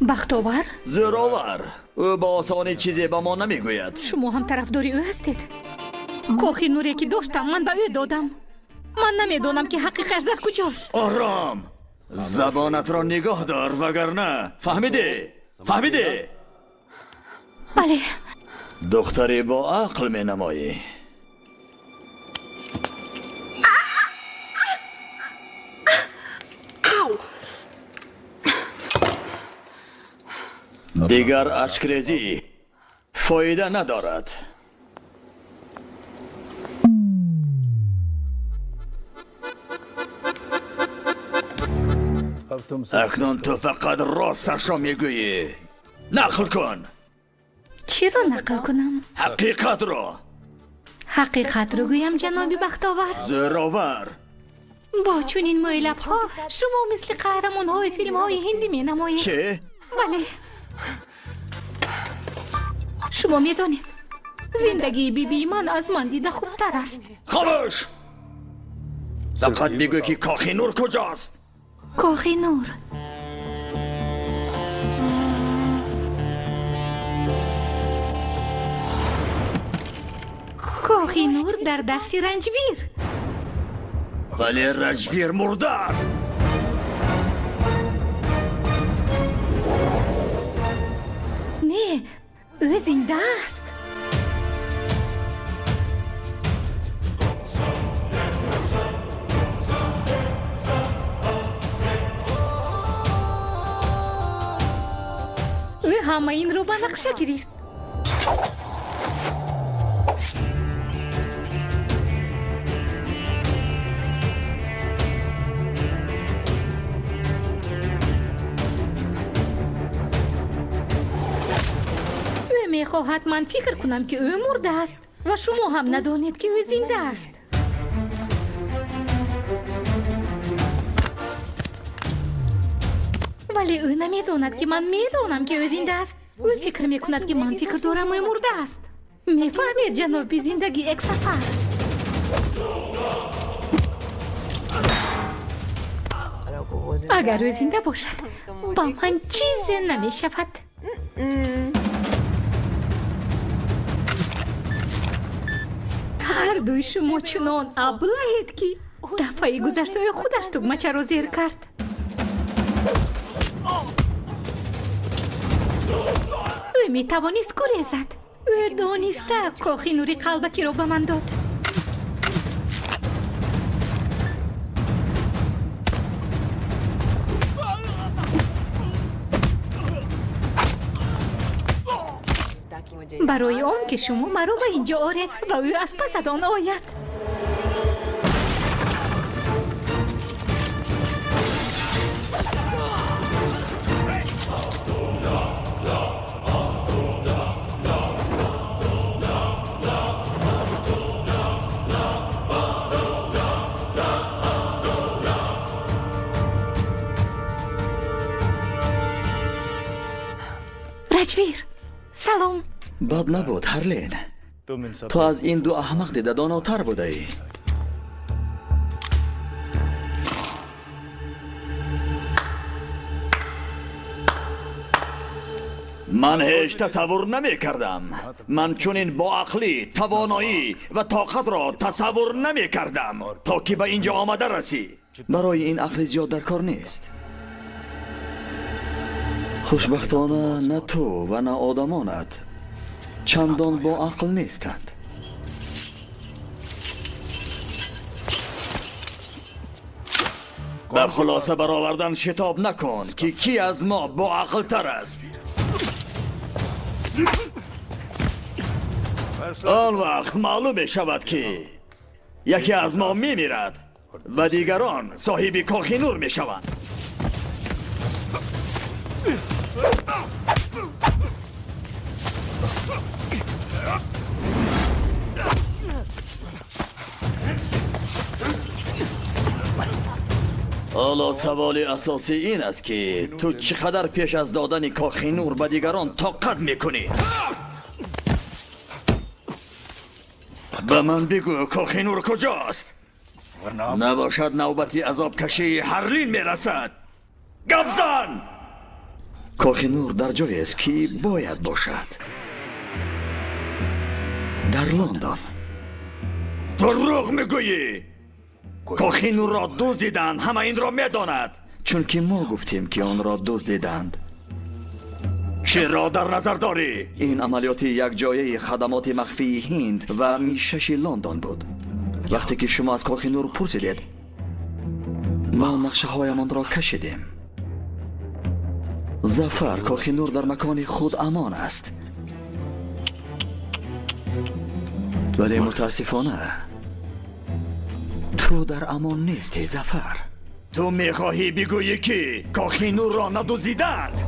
بختاور؟ زراور. او با آسانی چیزی به ما نمیگوید. شما هم طرفداری او هستید. کوهینوری که داشتم من به او دادم. من نمیدونم که حقیقش در کجاست. آرام، زبانت را نگاه دار وگرنه. فهمیده؟ فهمیده؟ بله. دختری با عقل می نمایی. دیگر اشکریزی فایده ندارد. اکنون تو فقط راستش را میگویی. نقل کن. چی را نقل کنم؟ حقیقت را. حقیقت رو گویم جناب بختاور؟ زراور. با چنین مایلب ها شما مثل قهرمان های فیلم های هندی می نمایید. چه؟ بله. شما می دانید زندگی بی من از من دیده خوبتر است. خاموش! فقط میگوی که کوهینور کجاست؟ کوهینور؟ کوهینور در دستی رنجویر. ولی رنجویر مرده است. نه، او زنده است. او همه این رو به نقشه گرفت. میخواهد من فکر کنم که او مرده است و شما هم ندانید که او زنده است. ولی او نمیداند که من میدانم که او زنده است. او فکر میکند که من فکر دارم او مرده است. میفهمید جناب زندگی یک سفر. اگر او زنده باشد با من چیزی نمیشود. هر دوی شما چنان ابلهید که دفعه گذشته خودش تگمچه را زیر کرد. او می توانست گریزد. او دانسته کوهینوری قلبکی را به من داد. برای آن که شما مرا به اینجا آره و او از پس آن آید. راجویر سلام. بد نبود هرلین. तुम इन सब تو از این دو احمق دیده داناتر بوده ای. من هیچ تصور نمی کردم. من چنین با عقلی، توانایی و طاقت را تصور نمی کردم تا که به اینجا آمده رسی. برای این عقل زیاد در کار نیست. خوشبختانه نه تو و نه آدمانت چندان با عقل نیستند. به خلاصه برآوردن شتاب نکن که کی از ما با عقل تر است. آن وقت معلوم می شود که یکی از ما می میرد و دیگران صاحب کاخ نور می شوند. حالا سوال اساسی این است که تو چقدر پیش از دادن کاخ نور به دیگران طاقت میکنی؟ به من بگو کاخ نور کجاست؟ نباشد نوبتی عذاب کشی هرلین میرسد. گپ زن! کاخ نور در جایی است که باید باشد. در لندن. دروغ میگویی؟ کاخ نور را دزدیدند. همه این را میداند. چون که ما گفتیم که آن را دزدیدند. چه را در نظر داری؟ این عملیات یک جایه خدمات مخفی هند و میشش لندن بود. وقتی که شما از کاخ نور پرسیدید ما نقشه هایمان را کشیدیم. ظفر کاخ نور در مکان خود امان است، ولی متاسفانه تو در امان نیستی ظفر. تو میخواهی بگویی که کاخ نور را ندزدیدند؟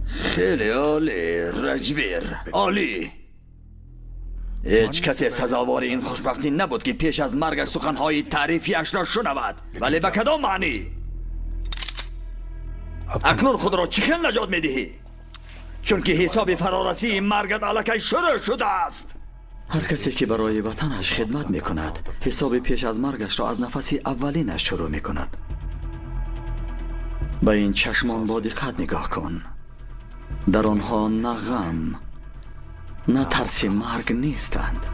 خیلی عالی رجویر، عالی. هیچ کسی سزاوار این خوشبختی نبود که پیش از مرگ سخنهای تعریفیش را شنود. ولی به کدام معنی؟ اکنون خود را چخیل نجات میدهی؟ چون که حساب فرارسی مرگت علکی شروع شده است. هر کسی که برای وطنش خدمت میکند حساب پیش از مرگش را از نفسی اولینش شروع میکند. به این چشمان با دقت نگاه کن. در آنها نه غم نه ترس مرگ نیستند،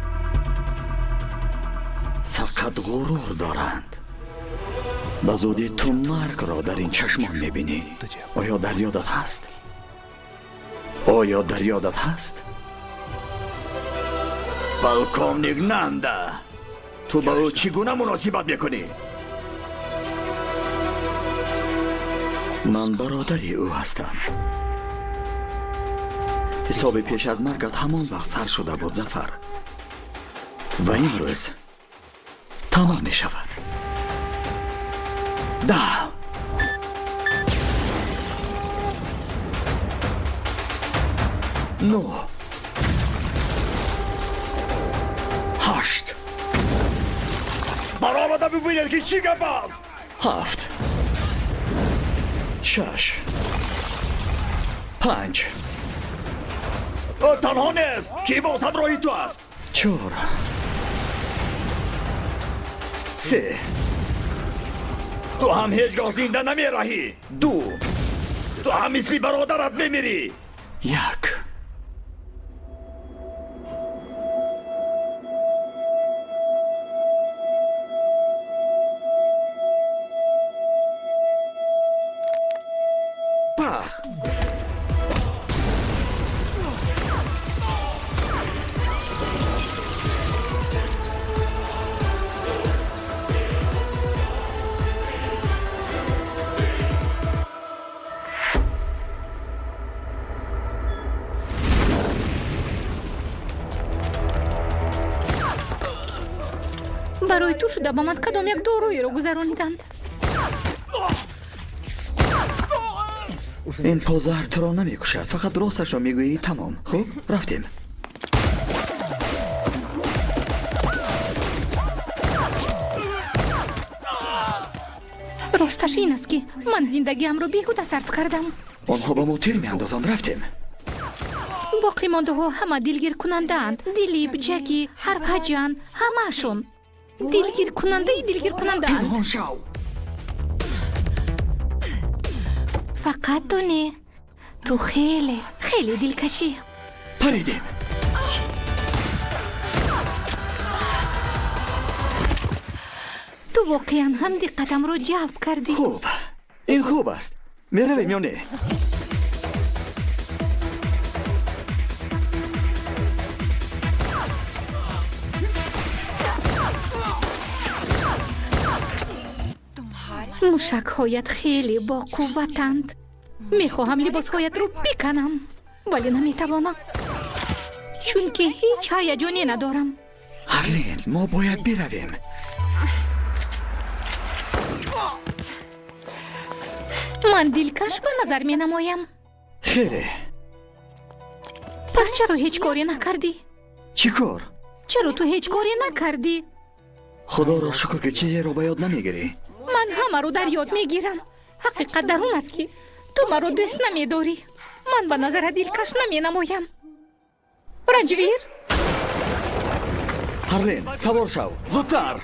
فقط غرور دارند. به زودی تو مرگ را در این چشمان میبینی. آیا در یادت هست؟ آیا در یادت هست؟ پالکومنیک ننده، تو با او چگونه مناسبت میکنی؟ من برادری او هستم. حساب پیش از مرگت همان وقت سر شده بود ظفر و این روز تمام می شود. 10 9 8 برآمده ببینید که چی گپ است. 7 6 5 او تنها نیست که باز همراهی تو است. 4 3 تو هم هیچگاه زنده نمی رهی. 2 تو هم مثل برادرت میمیری. 1 برای تو شده با من کدام یک دورویی رو گذرانیدند؟ این پوزر تو را نمی کشد، فقط راستش را میگویی. تمام. خب رفتیم. راستش این است که من زندگیم رو بیهوده صرف کردم. آنها با ما تیر میاندازند. رفتیم. باقی مانده ها همه دلگیر کننده اند. دیلیب، جکی، هرپجان، همهشون دلگیر کننده اند. پنهان شو. فقط تو نه. تو خیلی دلکشی. پریدیم. تو واقعا هم دقتم رو جلب کردی. خوب. این خوب است. میرویم یا نه؟ موشک هایت خیلی با قوتند. میخواهم لباس هایت رو بکنم ولی نمیتوانم چون که هیچ هیجانی ندارم. هارلین ما باید برویم. من دلکش به نظر می نمایم. خیلی. پس چرا هیچ کاری نکردی؟ چی کار؟ چرا تو هیچ کاری نکردی؟ خدا را شکر که چیزی رو به یاد نمیگیری. من همه رو در یاد میگیرم. حقیقت در اون است که تو من رو دوست نمیداری. من به نظر دلکش نمی نمایم. رنجویر هارلین سوار شو. زودتر.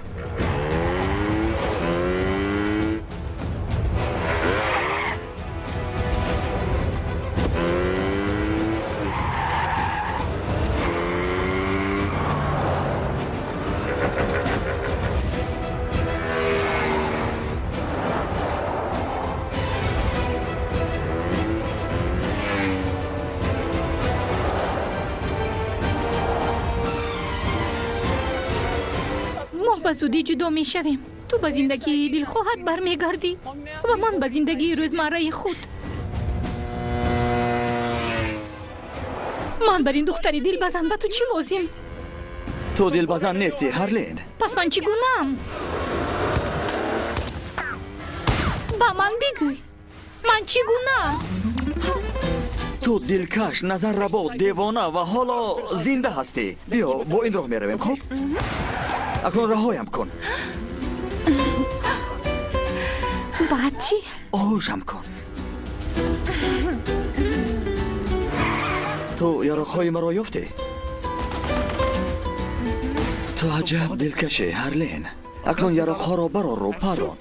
ما به زودی جدا می شویم. تو به زندگی دلخواهت برمیگردی و من به زندگی روزمره خود. من بر این دختری دل بزن. به تو چی لازم؟ تو دل بزن نیستی هارلین. پس من چی گونم؟ با من بگوی من چی گونم؟ تو دلکش، نظر ربا، دیوانه و حالا زنده هستی. بیا با این راه میرویم. خب اکنون رهایم کن. بعد چی؟ آهوشم کن. تو یارقهای مرا یافتی؟ تو عجب دلکشی هارلین. اکنون یارقها را برار و پران.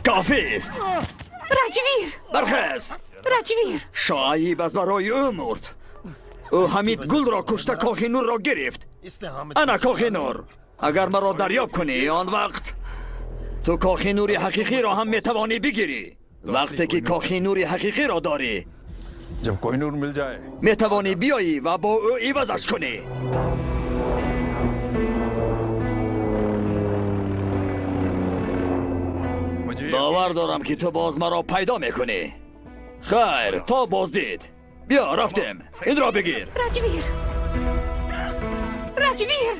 کافی است. رجویر برخیز. رجویر شعیب از برای او مرد. او حمید گل را کشته کوهینور را گرفت. انا کوهینور. اگر مرا دریاب کنی آن وقت تو کوهینور حقیقی را هم میتوانی بگیری. وقتی که کوهینور حقیقی را داری जब कोहिनूर मिल जाए میتوانی بیایی و با او عوضش کنی. باور دارم که تو باز مرا پیدا میکنی. خیر تا بازدید. بیا رفتیم. این را بگیر. رجویر رجویر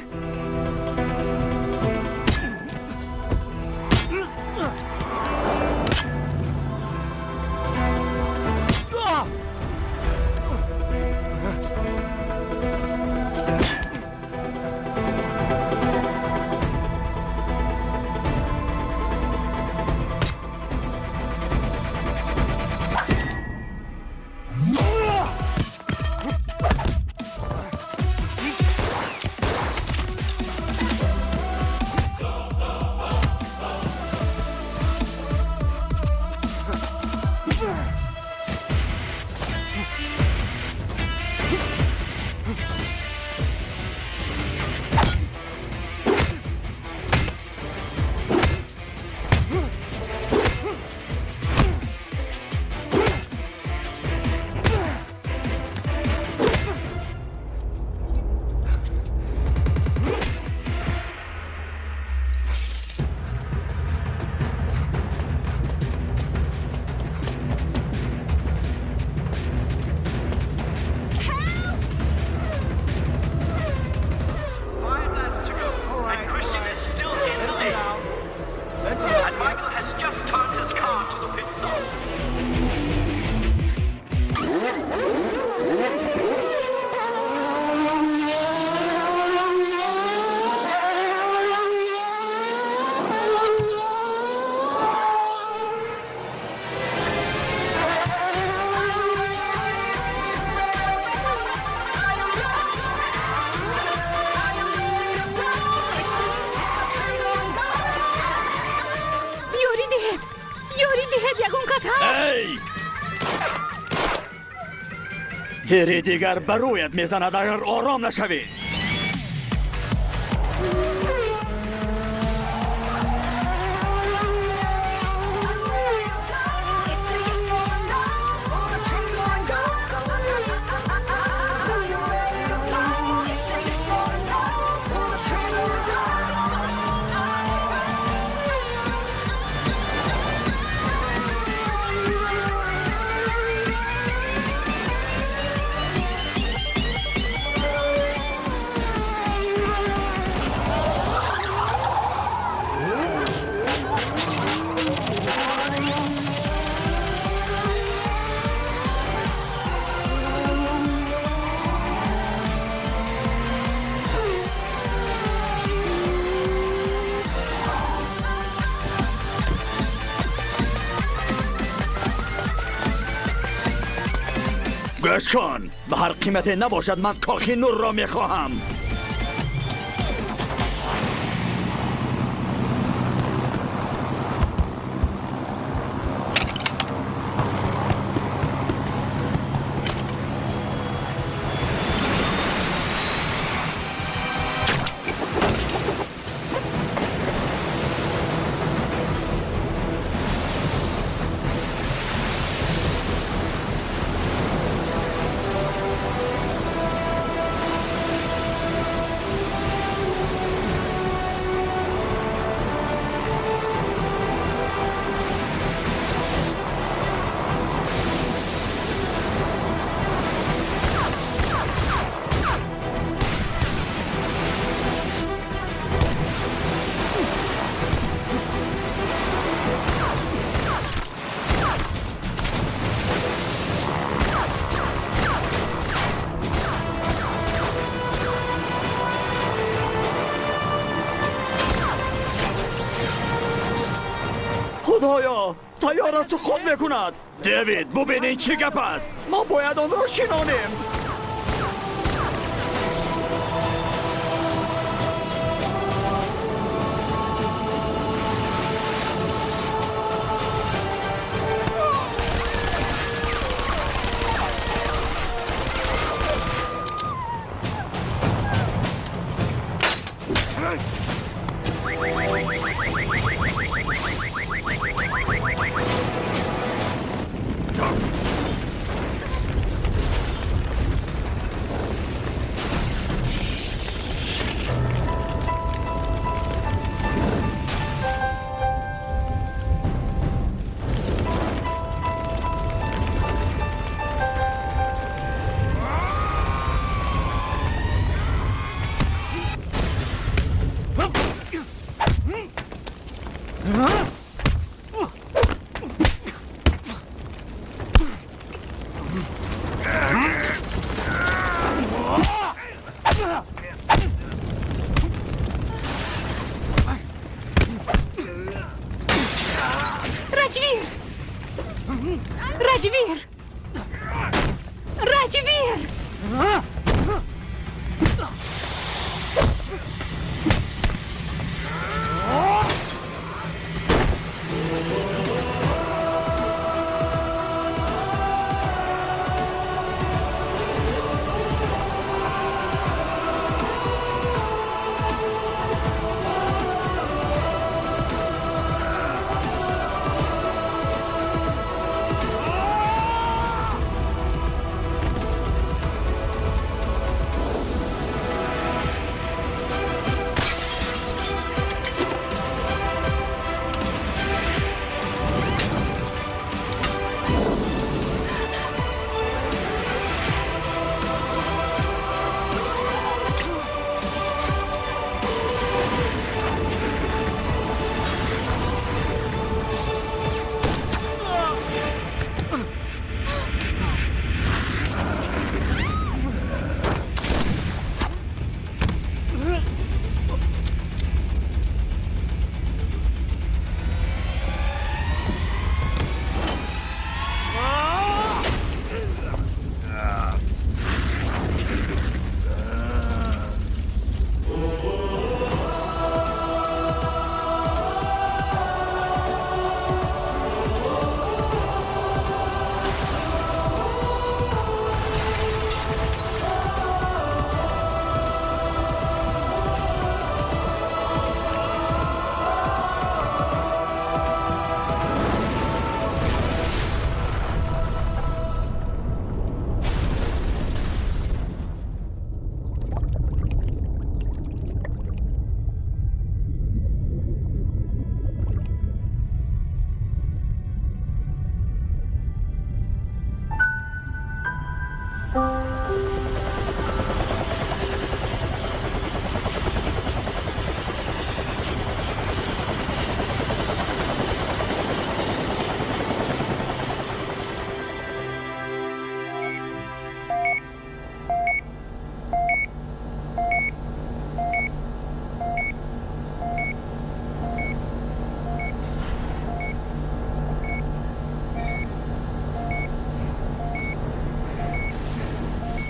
دیه یگون کس هست ای تیری دیگر برویت میزند اگر آرام نشوی گوش کن به هر قیمت نباشد من کاخی نور را میخواهم خدایا تیارت رو خود میکند دیوید ببینین چی گپ است ما باید آن را شنانیم راجویر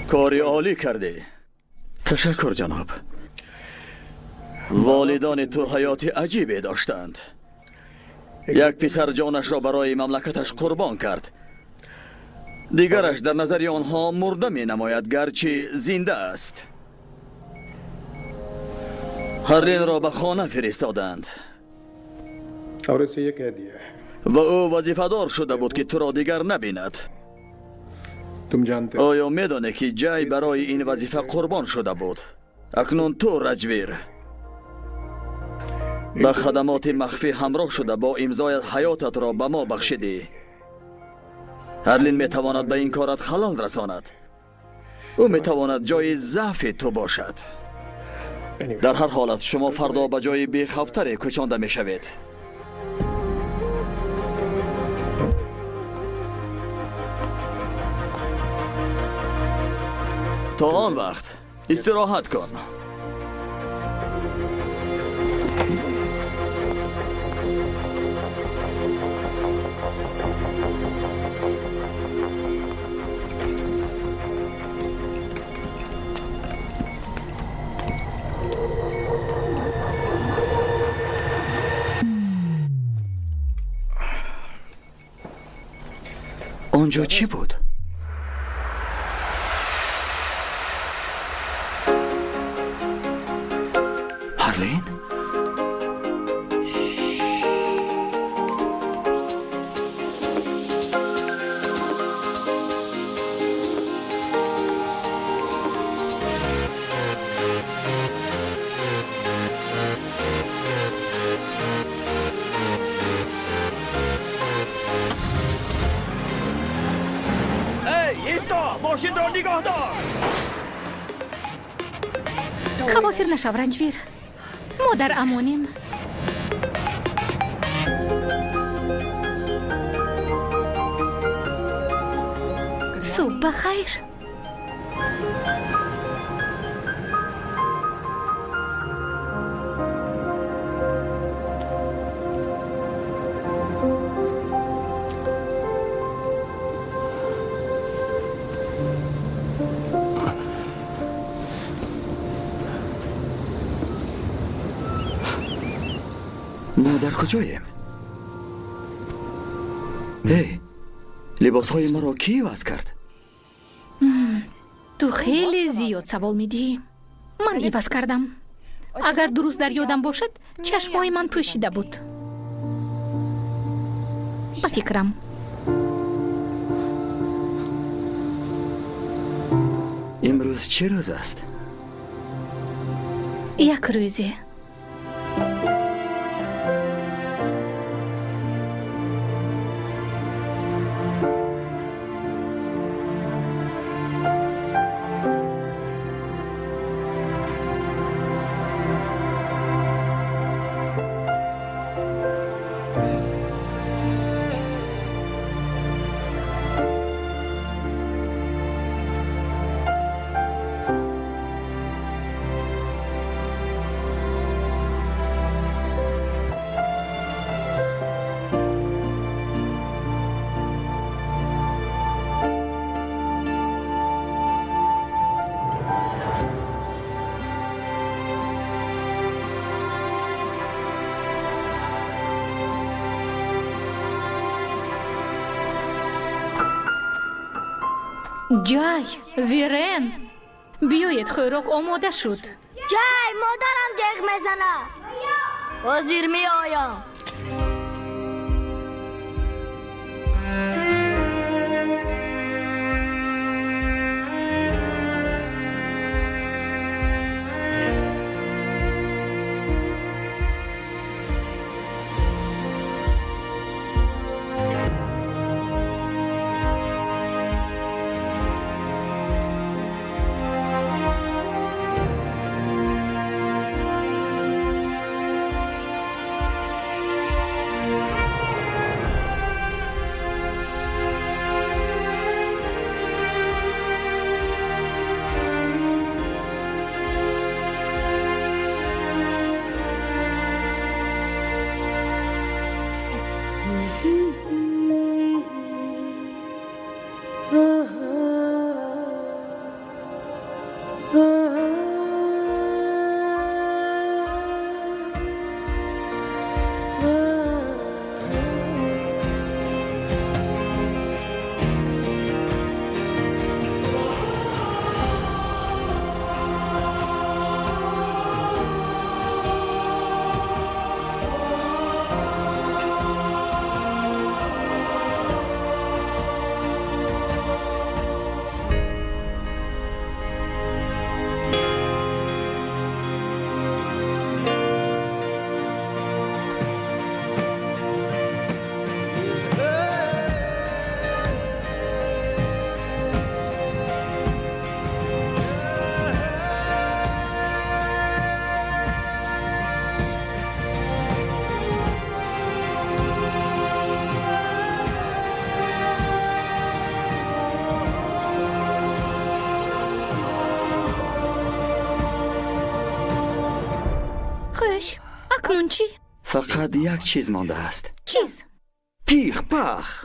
کاری عالی کردی. تشکر جناب. والدان تو حیات عجیبی داشتند. یک پسر جانش را برای مملکتش قربان کرد. دیگرش در نظر آنها مرده می نماید گرچه زنده است. هرلین را به خانه فرستادند और इसे ये कह दिया है و او وظیفه‌دار شده بود که تو را دیگر نبیند. तुम जानते हो آیا میدانی که جای برای این وظیفه قربان شده بود؟ اکنون تو رجویر به خدمات مخفی همراه شده با امضای حیاتت را به ما بخشیدی. هرلین میتواند به این کارت خلل رساند. او میتواند جای ضعف تو باشد. در هر حالت شما فردا به جای بی‌خوفتری کشانده میشوید. تا آن وقت استراحت کن. آنجا چی بود؟ هرلین؟ ماشین را نگاه دار. خواطر نشو رنجویر، ما در امانیم. صبح بخیر. ما در کجاییم؟ هی لباس های مرا کی عوض کرد؟ تو خیلی زیاد سوال میدی. من عوض کردم. اگر درست در یادم باشد چشمای من پوشیده بود. به فکرم امروز چه روز است؟ یک روزه. جای ویرن بیایید خوراک آماده شد. جای مادرم جیغ میزنه. وزیر می آیم. اون چی؟ فقط یک چیز مانده است. چیز؟ پیخ پخ.